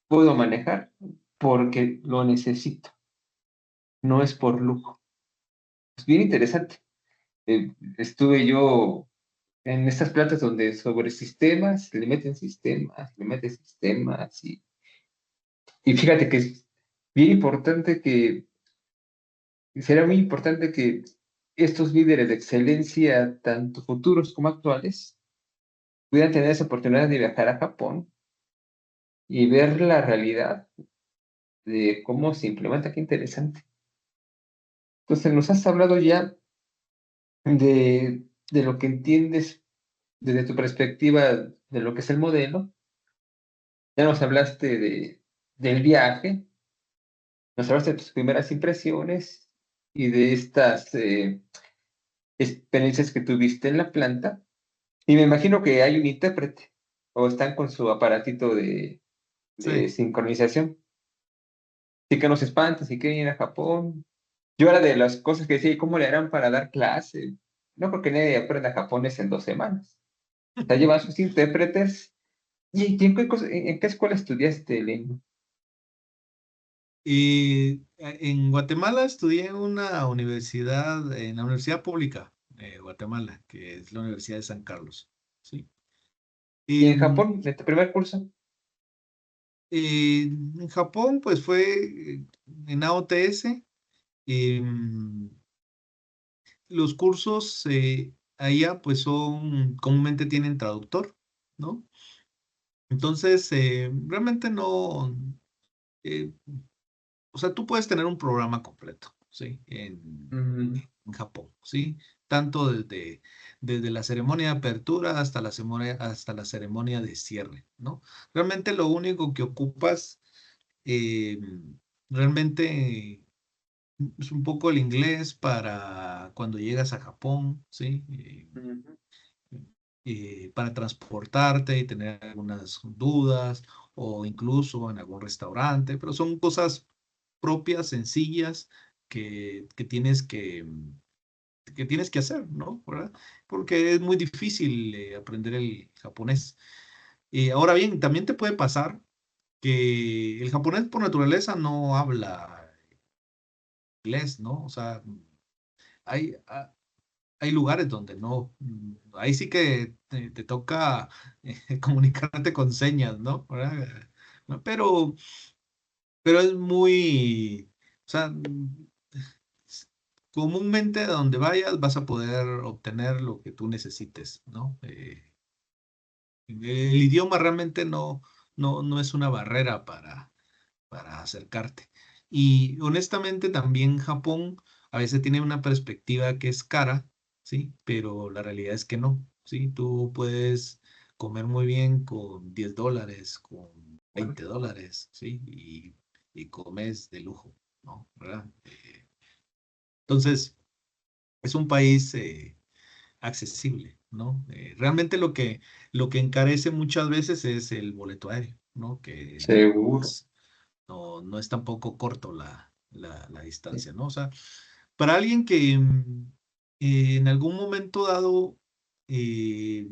puedo manejar porque lo necesito, no es por lujo. Es bien interesante. Estuve yo en estas plantas donde sobre sistemas, le meten sistemas y fíjate que es bien importante será muy importante que estos líderes de excelencia, tanto futuros como actuales, pudieran tener esa oportunidad de viajar a Japón y ver la realidad de cómo se implementa. Qué interesante. Entonces, nos has hablado ya de lo que entiendes desde tu perspectiva de lo que es el modelo. Ya nos hablaste del viaje, nos hablaste de tus primeras impresiones y de estas experiencias que tuviste en la planta. Y me imagino que hay un intérprete o están con su aparatito de Sí. sincronización. Sí que no se espanta, si quieren ir a Japón. Yo era de las cosas que decía, ¿cómo le harán para dar clase? No creo que nadie aprenda japonés en 2 semanas. O sea, llevan sus intérpretes. ¿Y en qué escuela estudiaste, lengua? Y en Guatemala estudié en una universidad, en la Universidad Pública de Guatemala, que es la Universidad de San Carlos. ¿Sí? ¿Y Y, en Japón, en tu primer curso? en Japón, pues fue en AOTS. y, mm, los cursos allá, pues comúnmente tienen traductor, ¿no? Entonces, realmente no. eh, O sea, tú puedes tener un programa completo, ¿sí? Mm, En Japón, ¿sí? Tanto desde la ceremonia de apertura hasta la ceremonia de cierre, ¿no? Realmente lo único que ocupas eh, realmente es un poco el inglés para cuando llegas a Japón, ¿sí? ujú. Para transportarte y tener algunas dudas o incluso en algún restaurante, pero son cosas propias, sencillas, que tienes que hacer, ¿no? ¿Verdad? Porque es muy difícil aprender el japonés. Ahora bien, también te puede pasar que el japonés por naturaleza no habla inglés, ¿no? O sea, hay, ah, hay lugares donde no, ahí sí que te toca comunicarte con señas, ¿no? ¿Verdad? No, pero es muy, o sea, comúnmente a donde vayas vas a poder obtener lo que tú necesites, ¿no? El idioma realmente no es una barrera para acercarte. Y honestamente también Japón a veces tiene una perspectiva que es cara, ¿sí? Pero la realidad es que no, ¿sí? Tú puedes comer muy bien con $10, con Bueno, $20, ¿sí? Y comes de lujo, ¿no? ¿Verdad? Entonces, es un país accesible, ¿no? Realmente lo que encarece muchas veces es el boleto aéreo, ¿no? Que seguro. no es tampoco corto la distancia, ¿no? O sea, para alguien que en algún momento dado eh,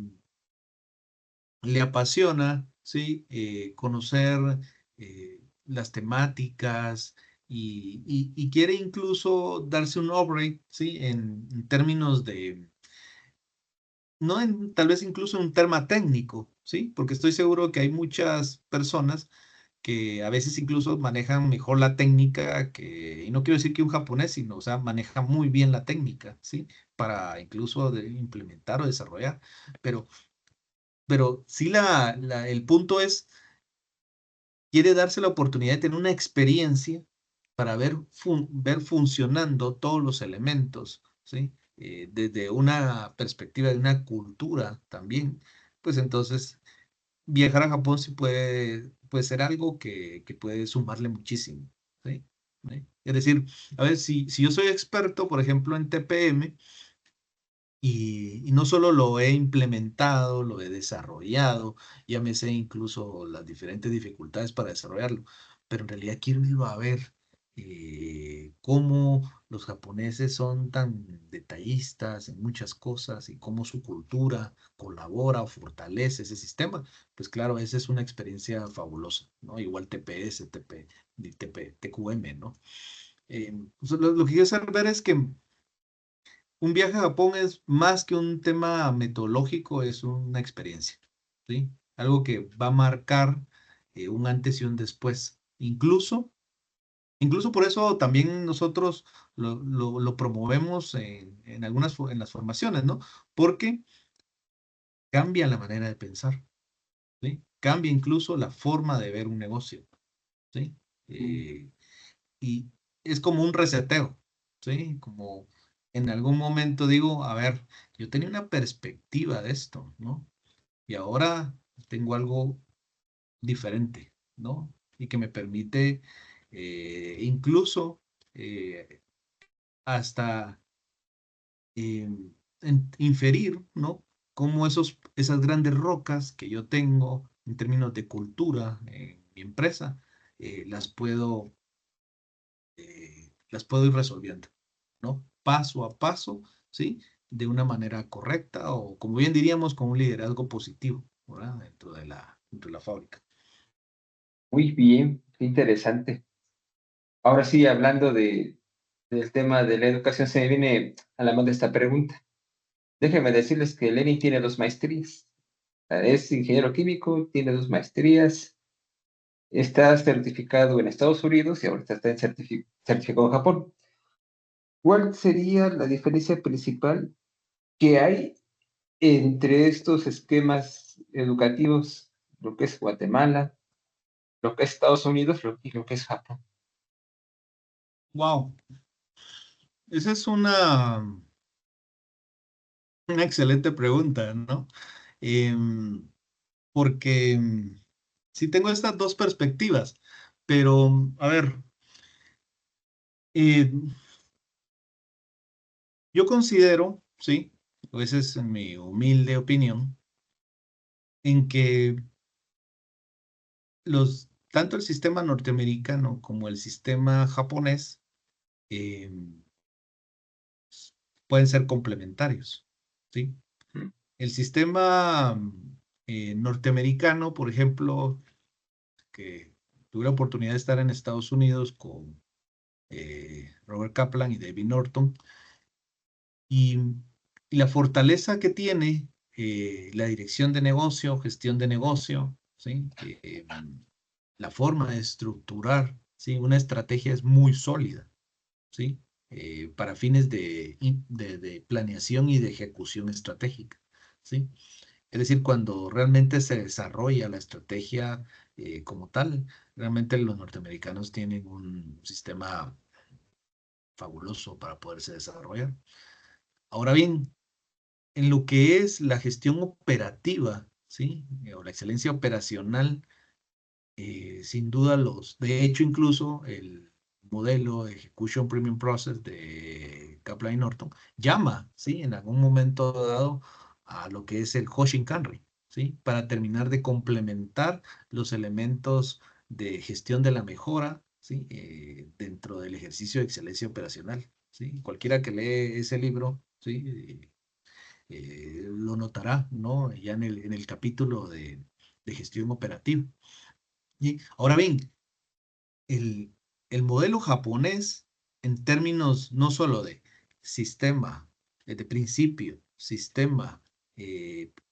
le apasiona, ¿sí? Conocer las temáticas y quiere incluso darse un upgrade, ¿sí? En términos de, no en, tal vez incluso un tema técnico, ¿sí? Porque estoy seguro que hay muchas personas que a veces incluso manejan mejor la técnica que, y no quiero decir que un japonés, sino, o sea, maneja muy bien la técnica, ¿sí? Para incluso implementar o desarrollar. Pero, pero sí el punto es, quiere darse la oportunidad de tener una experiencia para ver funcionando todos los elementos, ¿sí? Desde una perspectiva de una cultura también, pues entonces viajar a Japón sí puede ser algo que puede sumarle muchísimo, ¿sí? ¿Sí? Es decir, a ver, si yo soy experto, por ejemplo, en TPM, y no solo lo he implementado, lo he desarrollado, ya me sé incluso las diferentes dificultades para desarrollarlo, pero en realidad quiero irlo a ver cómo los japoneses son tan detallistas en muchas cosas y cómo su cultura colabora o fortalece ese sistema. Pues claro, esa es una experiencia fabulosa, ¿no? Igual TPS, TQM, ¿no? Pues lo que quiero saber es que un viaje a Japón es más que un tema metodológico, es una experiencia, ¿sí? Algo que va a marcar un antes y un después. Incluso por eso también nosotros lo promovemos en en las formaciones, ¿no? Porque cambia la manera de pensar, ¿sí? Cambia incluso la forma de ver un negocio, ¿sí? Eh, y es como un reseteo, ¿sí? Como en algún momento digo, a ver, yo tenía una perspectiva de esto, ¿no? Y ahora tengo algo diferente, ¿no? Y que me permite incluso eh, hasta eh, inferir, ¿no? Cómo esas grandes rocas que yo tengo en términos de cultura en mi empresa, las puedo ir resolviendo, ¿no? Paso a paso, ¿sí? De una manera correcta o, como bien diríamos, con un liderazgo positivo, ¿verdad? Dentro de la fábrica. Muy bien, qué interesante. Ahora sí, hablando del tema de la educación, se me viene a la mente esta pregunta. Déjenme decirles que Lenny tiene 2 maestrías. Es ingeniero químico, tiene 2 maestrías, está certificado en Estados Unidos y ahorita está certificado en Japón. ¿Cuál sería la diferencia principal que hay entre estos esquemas educativos, lo que es Guatemala, lo que es Estados Unidos y lo que es Japón? Wow, esa es una excelente pregunta, ¿no? Em, Porque sí tengo estas dos perspectivas, pero a ver, eh, yo considero, sí, a veces en mi humilde opinión, en que tanto el sistema norteamericano como el sistema japonés eh, pueden ser complementarios, ¿sí? Mm. El sistema norteamericano, por ejemplo, que tuve la oportunidad de estar en Estados Unidos con Robert Kaplan y David Norton, y, y la fortaleza que tiene la dirección de negocio, gestión de negocio, ¿sí? La forma de estructurar, ¿sí? Una estrategia es muy sólida, ¿sí? Para fines de planeación y de ejecución estratégica, ¿sí? Es decir, cuando realmente se desarrolla la estrategia como tal, realmente los norteamericanos tienen un sistema fabuloso para poderse desarrollar. Ahora bien, en lo que es la gestión operativa, ¿sí? O la excelencia operacional, sin duda de hecho, incluso el modelo de Execution Premium Process de Kaplan y Norton llama, ¿sí? En algún momento dado a lo que es el Hoshinkanri, ¿sí? Para terminar de complementar los elementos de gestión de la mejora, ¿sí? Dentro del ejercicio de excelencia operacional, ¿sí? Cualquiera que lee ese libro, ¿sí? Lo notará, ¿no? Ya en el capítulo de gestión operativa. Y ahora bien, el, el modelo japonés, en términos no solo de sistema, de principio, sistema,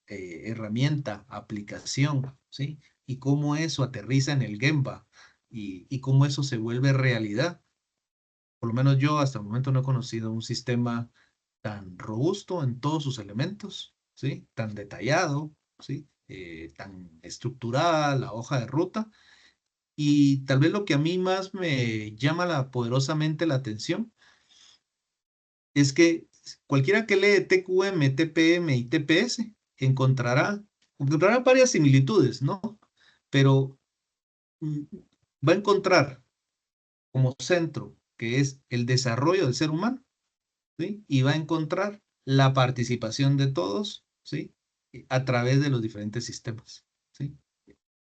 herramienta, aplicación, ¿sí? Y cómo eso aterriza en el Gemba y cómo eso se vuelve realidad. Por lo menos yo hasta el momento no he conocido un sistema tan robusto en todos sus elementos, ¿sí? Tan detallado, ¿sí? Tan estructurada la hoja de ruta. Y tal vez lo que a mí más me llama poderosamente la atención es que cualquiera que lee TQM, TPM y TPS encontrará varias similitudes, ¿no? Pero mm, va a encontrar como centro, que es el desarrollo del ser humano, ¿sí? Y va a encontrar la participación de todos, ¿sí? A través de los diferentes sistemas, ¿sí?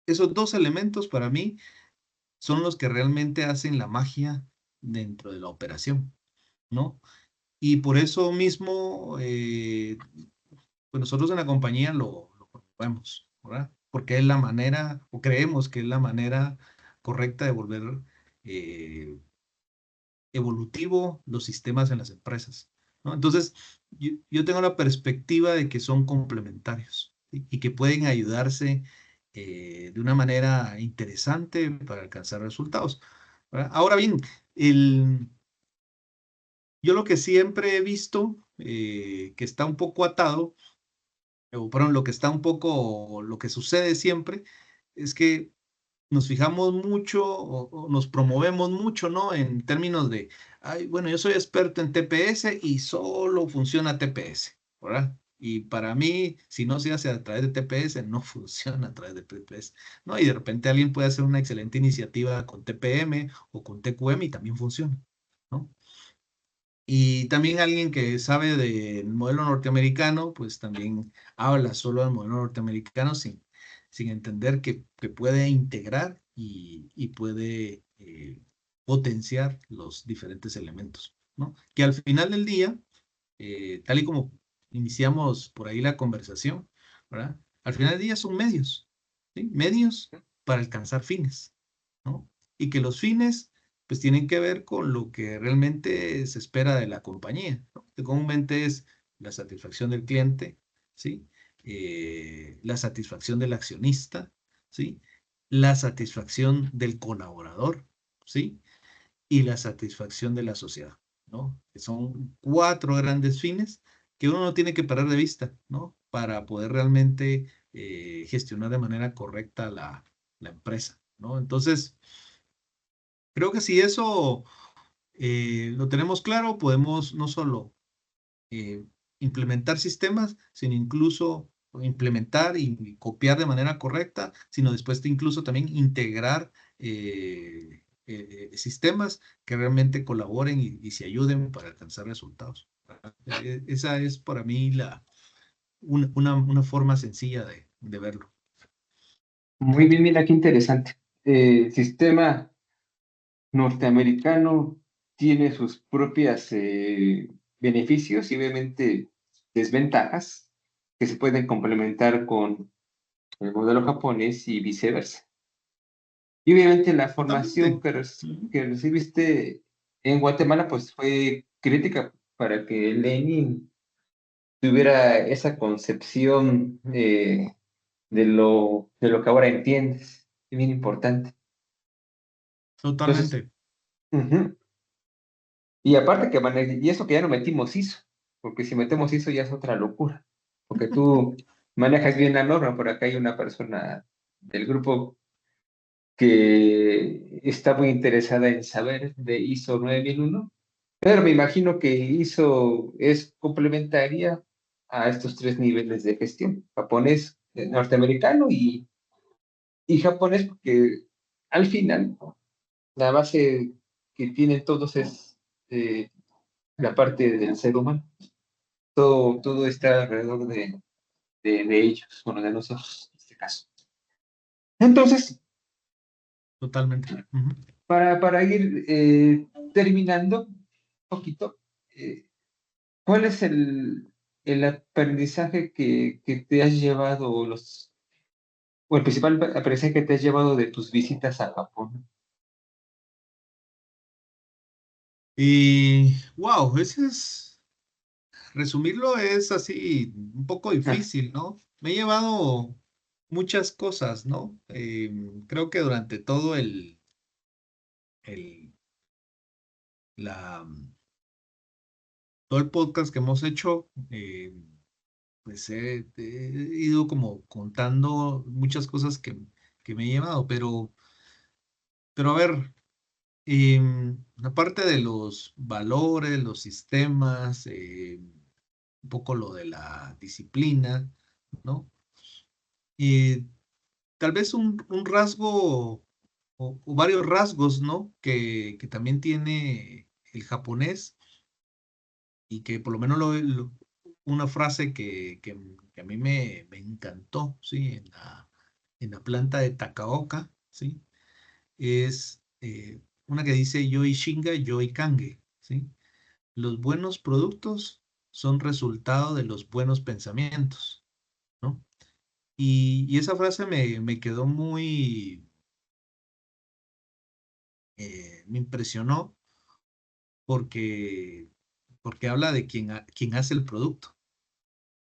Esos dos elementos para mí son los que realmente hacen la magia dentro de la operación, ¿no? Y por eso mismo, pues nosotros en la compañía lo promovemos, ¿verdad? Porque es la manera, o creemos que es la manera correcta de volver eh, evolutivo los sistemas en las empresas, ¿no? Entonces, yo tengo la perspectiva de que son complementarios, ¿sí? Y que pueden ayudarse de una manera interesante para alcanzar resultados, ¿verdad? Ahora bien, yo lo que siempre he visto que está un poco atado, o perdón, lo que está un poco, lo que sucede siempre, es que nos fijamos mucho o nos promovemos mucho, ¿no? En términos de, ay, bueno, yo soy experto en TPS y solo funciona TPS, ¿verdad? Y para mí, si no se hace a través de TPS, no funciona a través de TPS, ¿no? Y de repente alguien puede hacer una excelente iniciativa con TPM o con TQM y también funciona, ¿no? Y también alguien que sabe del modelo norteamericano, pues también habla solo del modelo norteamericano sin entender que puede integrar y puede potenciar los diferentes elementos, ¿no? Que al final del día, tal y como iniciamos por ahí la conversación, ¿verdad? Al final del día son medios, ¿sí? Medios para alcanzar fines, ¿no? Y que los fines, pues tienen que ver con lo que realmente se espera de la compañía, ¿no? Que comúnmente es la satisfacción del cliente, ¿sí? La satisfacción del accionista, ¿sí? La satisfacción del colaborador, ¿sí? Y la satisfacción de la sociedad, ¿no? Que son cuatro grandes fines que uno no tiene que perder de vista, ¿no? Para poder realmente gestionar de manera correcta la empresa, ¿no? Entonces, creo que si eso lo tenemos claro, podemos no solo eh, implementar sistemas, sino incluso implementar y copiar de manera correcta, sino después de incluso también integrar sistemas que realmente colaboren y se ayuden para alcanzar resultados. Esa es para mí una forma sencilla de verlo. Muy bien, mira qué interesante. El sistema norteamericano tiene sus propias beneficios y obviamente desventajas que se pueden complementar con el modelo japonés y viceversa. Y obviamente la formación Totalmente. Ujú. que recibiste en Guatemala pues fue crítica para que Lenin tuviera esa concepción de lo que ahora entiendes. Es bien importante. Entonces, Totalmente. ujú. Y aparte que y eso que ya no metimos ISO, porque si metemos ISO ya es otra locura, porque tú manejas bien la norma, por acá hay una persona del grupo que está muy interesada en saber de ISO 9001, pero me imagino que ISO es complementaria a estos tres niveles de gestión, japonés, norteamericano y japonés, porque al final la base que tienen todos es eh, la parte del ser humano. Todo está alrededor de ellos, bueno, de nosotros en este caso. Entonces, Totalmente. Ujú. para ir terminando un poquito, ¿cuál es el aprendizaje que te has llevado, o el principal aprendizaje que te has llevado de tus visitas a Japón? Y wow, resumirlo es así un poco Ah, difícil, ¿no? Me he llevado muchas cosas, ¿no? Creo que durante el, la, todo el podcast que hemos hecho, pues he ido como contando muchas cosas que me he llevado, pero a ver, aparte de los valores, los sistemas, un poco lo de la disciplina, ¿no? Y tal vez un rasgo o varios rasgos, ¿no? Que también tiene el japonés y que por lo menos una frase que a mí me encantó, ¿sí? En la planta de Takaoka, ¿sí? Es una que dice Yoi Shinga, Yoi Kange, ¿sí? Los buenos productos son resultado de los buenos pensamientos, ¿no? Y esa frase me quedó me impresionó porque, porque habla de quien hace el producto,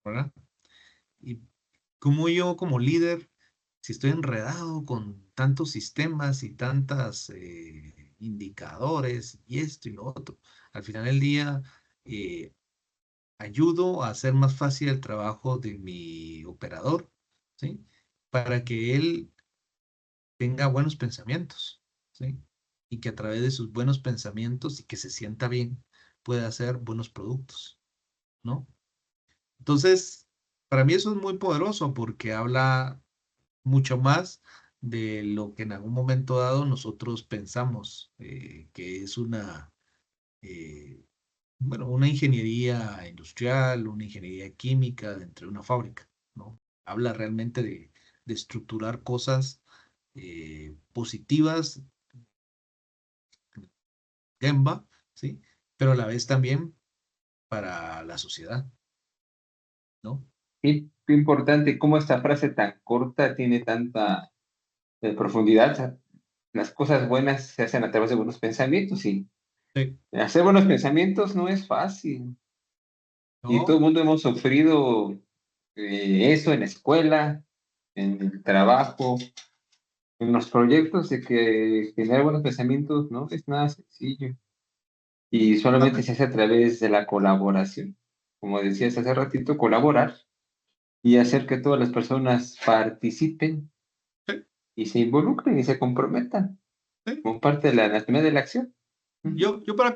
¿verdad? Y como yo como líder, si estoy enredado con tantos sistemas y tantas indicadores y esto y lo otro, al final del día eh, ayudo a hacer más fácil el trabajo de mi operador, ¿sí? Para que él tenga buenos pensamientos, ¿sí? Y que a través de sus buenos pensamientos y que se sienta bien, pueda hacer buenos productos, ¿no? Entonces, para mí eso es muy poderoso porque habla mucho más de lo que en algún momento dado nosotros pensamos que es eh, bueno, una ingeniería industrial, una ingeniería química dentro de una fábrica, ¿no? Habla realmente de estructurar cosas positivas, Gemba, ¿sí? Pero a la vez también para la sociedad, ¿no? qué importante cómo esta frase tan corta tiene tanta profundidad. O sea, las cosas buenas se hacen a través de buenos pensamientos y Sí. hacer buenos pensamientos no es fácil. Y todo el ¿No? mundo hemos sufrido eso en la escuela, en el trabajo, en los proyectos, de que generar buenos pensamientos no es nada sencillo. Y solamente se hace a través de la colaboración. Como decías hace ratito, colaborar y hacer que todas las personas participen Sí, y se involucren y se comprometan sí. como parte de la anatomía de la acción. Ujú. Yo para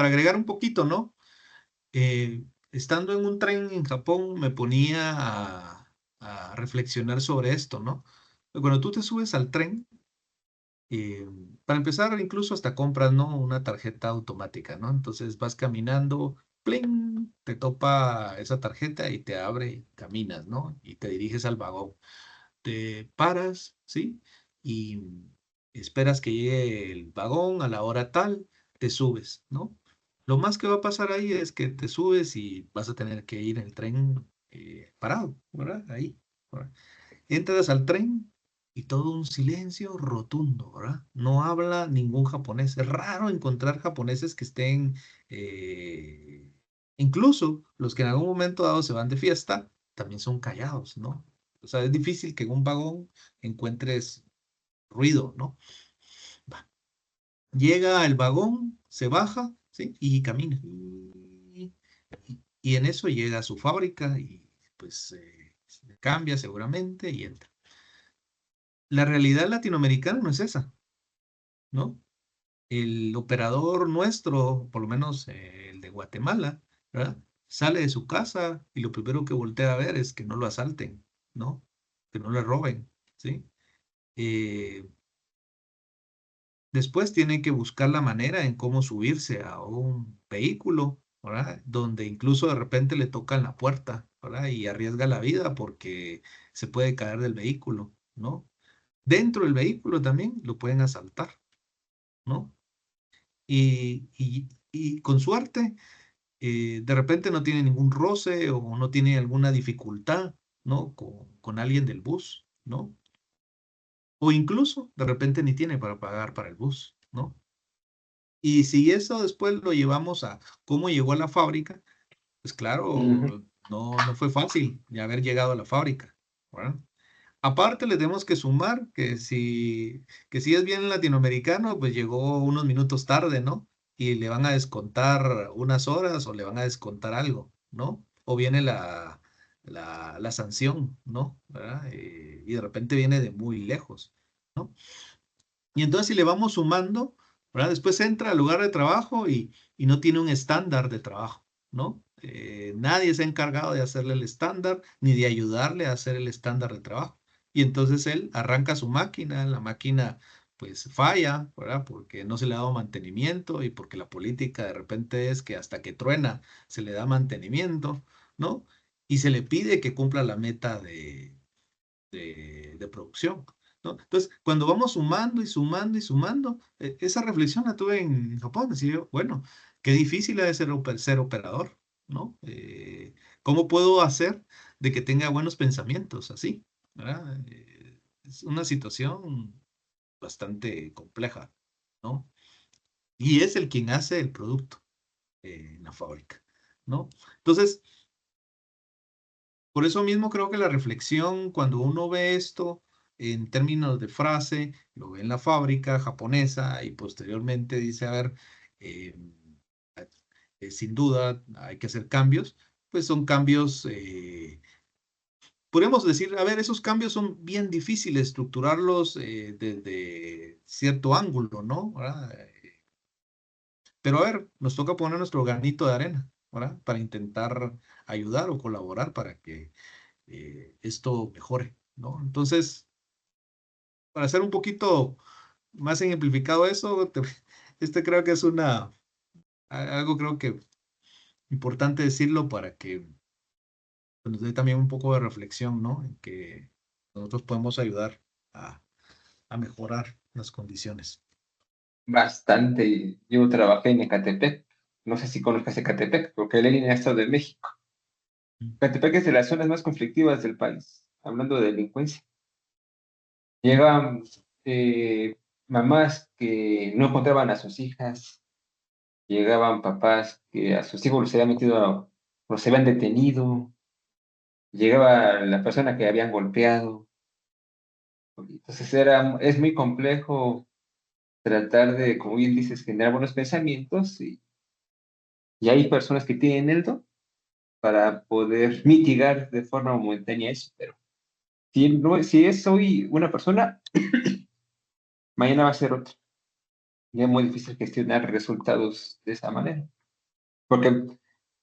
agregar un poquito, ¿no? Estando en un tren en Japón me ponía a reflexionar sobre esto, ¿no? Cuando tú te subes al tren, eh, para empezar, incluso hasta compras, ¿no? Una tarjeta automática, ¿no? Entonces vas caminando, ¡pling! Te topa esa tarjeta y te abre y caminas, ¿no? Y te diriges al vagón. Te paras, ¿sí? Y esperas que llegue el vagón a la hora tal, te subes, ¿no? Lo más que va a pasar ahí es que te subes y vas a tener que ir en el tren parado, ¿verdad? Ahí, ¿verdad? Entras al tren y todo un silencio rotundo, ¿verdad? No habla ningún japonés. Es raro encontrar japoneses que estén, eh, incluso los que en algún momento dado se van de fiesta, también son callados, ¿no? O sea, es difícil que en un vagón encuentres ruido, ¿no? Va. Llega el vagón, se baja, ¿sí? Y camina. Y en eso llega a su fábrica y pues se cambia seguramente y entra. La realidad latinoamericana no es esa, ¿no? El operador nuestro, por lo menos el de Guatemala, ¿verdad? Sale de su casa y lo primero que voltea a ver es que no lo asalten, ¿no? Que no le roben, ¿sí? Eh, Después tiene que buscar la manera en cómo subirse a un vehículo, ¿verdad? Donde incluso de repente le tocan la puerta, ¿verdad? Y arriesga la vida porque se puede caer del vehículo, ¿no? Dentro del vehículo también lo pueden asaltar. ¿no? Y con suerte, de repente no tiene ningún roce o no tiene alguna dificultad, ¿no? Con alguien del bus, ¿no? O incluso de repente ni tiene para pagar para el bus, ¿no? Y si eso después lo llevamos a cómo llegó a la fábrica, pues Ujú. claro, no fue fácil de haber llegado a la fábrica, ¿verdad? Aparte le tenemos que sumar que si es bien latinoamericano, pues llegó unos minutos tarde, ¿no? Y le van a descontar unas horas o le van a descontar algo, ¿no? O viene la sanción, ¿no? ¿Verdad? Y de repente viene de muy lejos, ¿no? Y entonces si le vamos sumando, ¿verdad? Después entra al lugar de trabajo y no tiene un estándar de trabajo, ¿no? Nadie se ha encargado de hacerle el estándar ni de ayudarle a hacer el estándar de trabajo. Y entonces él arranca su máquina, la máquina pues falla, ¿verdad? Porque no se le ha dado mantenimiento y porque la política de repente es que hasta que truena se le da mantenimiento, ¿no? Y se le pide que cumpla la meta de producción, ¿no? Entonces, cuando vamos sumando y sumando y sumando, esa reflexión la tuve en Japón, decía yo, bueno, qué difícil es ser operador, ¿no? ¿Cómo puedo hacer de que tenga buenos pensamientos así? ¿Verdad? Es una situación bastante compleja, ¿no? Y es el quien hace el producto en la fábrica, ¿no? Entonces, por eso mismo creo que la reflexión, cuando uno ve esto en términos de frase, lo ve en la fábrica japonesa y posteriormente dice, a ver, eh, sin duda hay que hacer cambios, pues son cambios, podemos decir, a ver, esos cambios son bien difíciles estructurarlos desde cierto ángulo, ¿no? ¿Verdad? Pero a ver, nos toca poner nuestro granito de arena, ¿verdad? Para intentar ayudar o colaborar para que esto mejore, ¿no? Entonces, para hacer un poquito más ejemplificado eso, creo que es algo creo que importante decirlo para que nos dé también un poco de reflexión, ¿no? En que nosotros podemos ayudar a, a mejorar las condiciones. Bastante. Yo trabajé en Ecatepec. No sé si conozcas Ecatepec, porque Lenin ha estado de México. Ecatepec es de las zonas más conflictivas del país, hablando de delincuencia. Llegaban mamás que no encontraban a sus hijas, llegaban papás que a sus hijos los habían los habían detenido, llegaba la persona que habían golpeado. Entonces es muy complejo tratar de, como bien dices, generar buenos pensamientos y hay personas que tienen el don para poder mitigar de forma momentánea eso, pero si es hoy una persona, mañana va a ser otra. Y es muy difícil gestionar resultados de esa manera, porque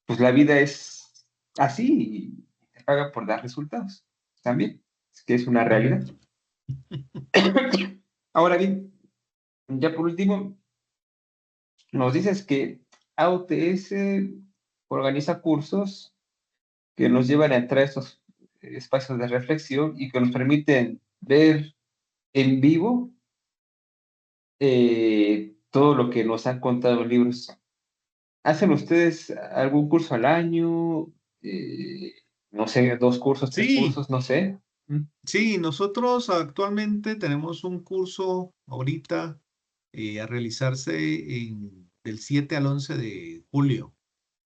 pues la vida es así y te paga por dar resultados también, es que es una realidad. Correcto. Ahora bien, ya por último, nos dices que AUTS organiza cursos que nos llevan a entrar a estos espacios de reflexión y que nos permiten ver en vivo todo lo que nos han contado libros. ¿Hacen ustedes algún curso al año? Eh, no sé, 2 cursos, 3 cursos, Sí, no sé. Mm. sí, nosotros actualmente tenemos un curso ahorita a realizarse del 7 al 11 de julio,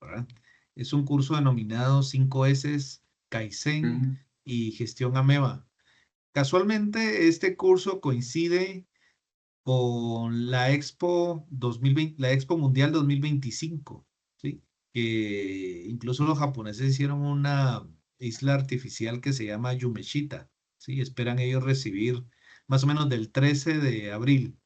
¿verdad? Es un curso denominado 5S, Kaizen Mm. y Gestión Ameba. Casualmente, este curso coincide con la Expo 2020, la Expo Mundial 2025, ¿sí? Que incluso los japoneses hicieron una isla artificial que se llama Yumeshita, ¿sí? Esperan ellos recibir más o menos del 13 de abril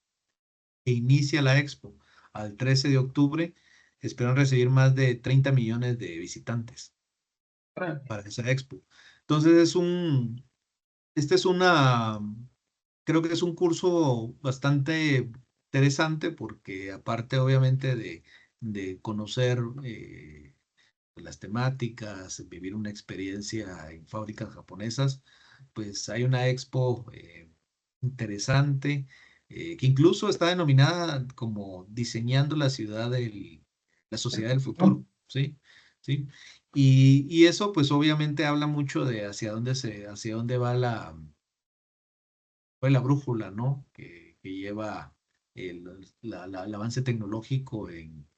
que inicia la Expo al 13 de octubre, esperan recibir más de 30 millones de visitantes Ah, para esa Expo. Entonces este es creo que es un curso bastante interesante porque aparte obviamente de conocer las temáticas, vivir una experiencia en fábricas japonesas, pues hay una expo interesante que incluso está denominada como diseñando la ciudad la sociedad del futuro, ¿sí? ¿Sí? Y eso pues obviamente habla mucho de hacia dónde va la brújula, ¿no? Que lleva el avance tecnológico en,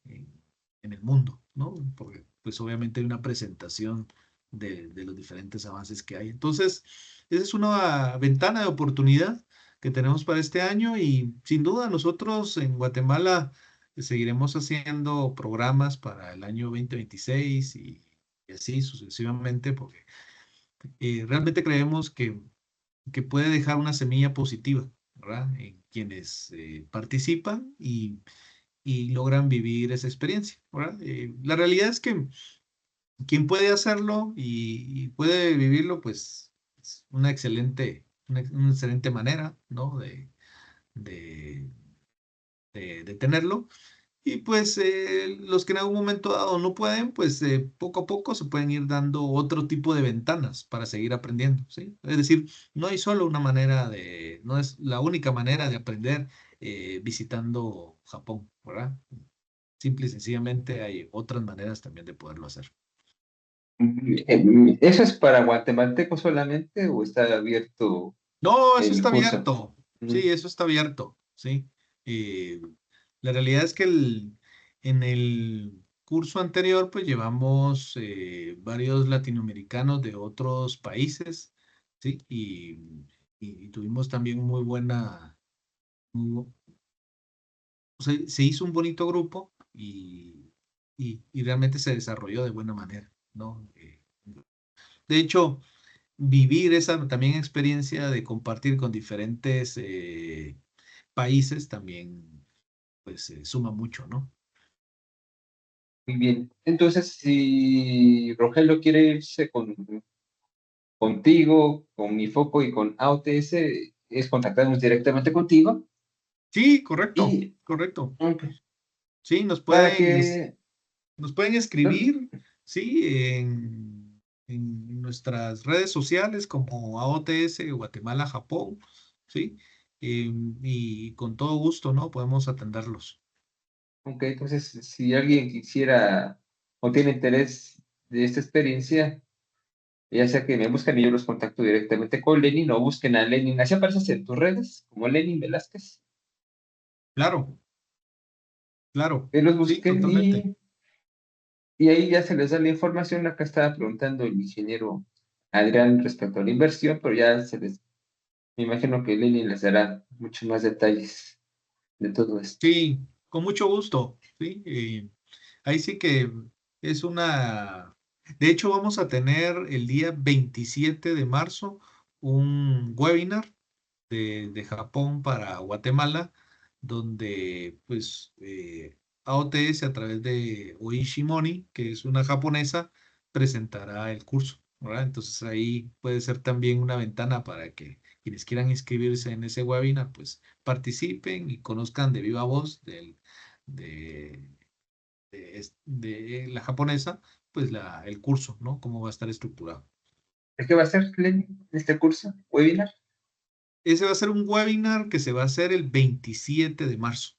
en el mundo, ¿no? Porque pues obviamente hay una presentación de los diferentes avances que hay. Entonces, esa es una ventana de oportunidad que tenemos para este año y sin duda nosotros en Guatemala seguiremos haciendo programas para el año 2026 y así sucesivamente, porque realmente creemos que puede dejar una semilla positiva, ¿verdad? En quienes participan y logran vivir esa experiencia, ¿verdad? La realidad es que quien puede hacerlo y puede vivirlo, pues es una excelente manera, ¿no? De, de tenerlo. Y pues los que en algún momento dado no pueden, pues poco a poco se pueden ir dando otro tipo de ventanas para seguir aprendiendo, ¿sí? Es decir, no hay solo una manera no es la única manera de aprender visitando Japón, ¿verdad? Simple y sencillamente hay otras maneras también de poderlo hacer. ¿Eso es para guatemaltecos solamente o está abierto No, eso el está curso? abierto. Mm, Sí, eso está abierto. Sí. Eh, la realidad es que en el curso anterior, pues llevamos varios latinoamericanos de otros países, ¿sí? Y tuvimos también muy- o sea, se hizo un bonito grupo y realmente se desarrolló de buena manera, ¿no? De hecho, vivir esa también experiencia de compartir con diferentes países también pues suma mucho, ¿no? muy bien. Entonces, si Rogelio quiere irse contigo, con mi foco y con AOTS, es contactarnos directamente contigo Sí, correcto, y correcto. ok, Sí, para que nos pueden no, escribir, sí, en nuestras redes sociales como AOTS Guatemala, Japón, sí, y con todo gusto, ¿no? Podemos atenderlos. ok, entonces si alguien quisiera o tiene interés de esta experiencia, ya sea que me busquen y yo los contacto directamente con Lenin o busquen a Lenin, así apareces en tus redes, como Lenin Velázquez, Claro, claro, que los sí, busquen totalmente. y ahí ya se les da la información. Acá estaba preguntando el ingeniero Adrián respecto a la inversión, pero ya me imagino que Lenin les dará muchos más detalles de todo esto. Sí, con mucho gusto, sí. Ahí sí que es De hecho, vamos a tener el día 27 de marzo un webinar de Japón para Guatemala, donde pues AOTS a través de Oishi Mori, que es una japonesa, presentará el curso, ¿verdad? Entonces ahí puede ser también una ventana para que quienes quieran inscribirse en ese webinar, pues participen y conozcan de viva voz de, de la japonesa, pues el curso, ¿no? Cómo va a estar estructurado. ¿De qué va a ser, Lenin, este curso, webinar? Ese va a ser un webinar que se va a hacer el 27 de marzo,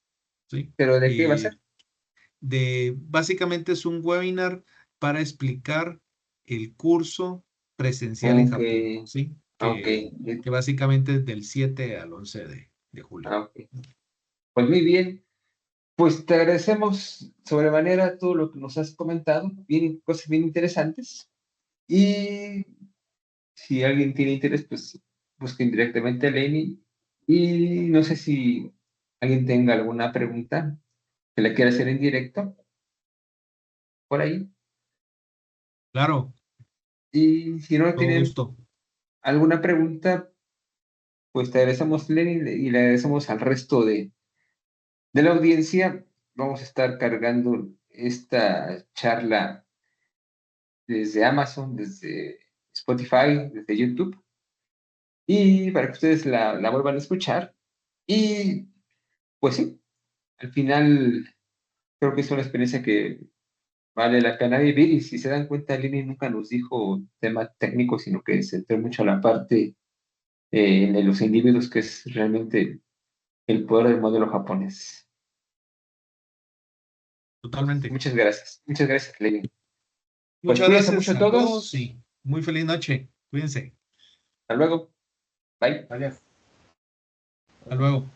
¿sí? ¿Pero de qué va a ser? Básicamente es un webinar para explicar el curso presencial en Ok, Japón, ¿sí? ok, Que básicamente es del 7 al 11 de julio. ok. Pues muy bien. Pues te agradecemos sobremanera todo lo que nos has comentado, bien, cosas bien interesantes. Y si alguien tiene interés, pues busquen directamente a Lenny. Y no sé si alguien tenga alguna pregunta que le quiera hacer en directo por ahí. Claro, Y si no todo tienen gusto. alguna pregunta, pues te agradecemos, Lenny, y le agradecemos al resto de la audiencia. Vamos a estar cargando esta charla desde Amazon, desde Spotify, desde YouTube, y para que ustedes la vuelvan a escuchar. Y pues sí, al final creo que es una experiencia que vale la pena vivir y si se dan cuenta, Lini nunca nos dijo temas técnicos, sino que se centró mucho a la parte de los individuos, que es realmente el poder del modelo japonés. Totalmente. Muchas gracias, Levin. Pues Muchas cuídense gracias mucho a todos. todos y muy feliz noche. Cuídense. Hasta luego. Bye. Hasta luego.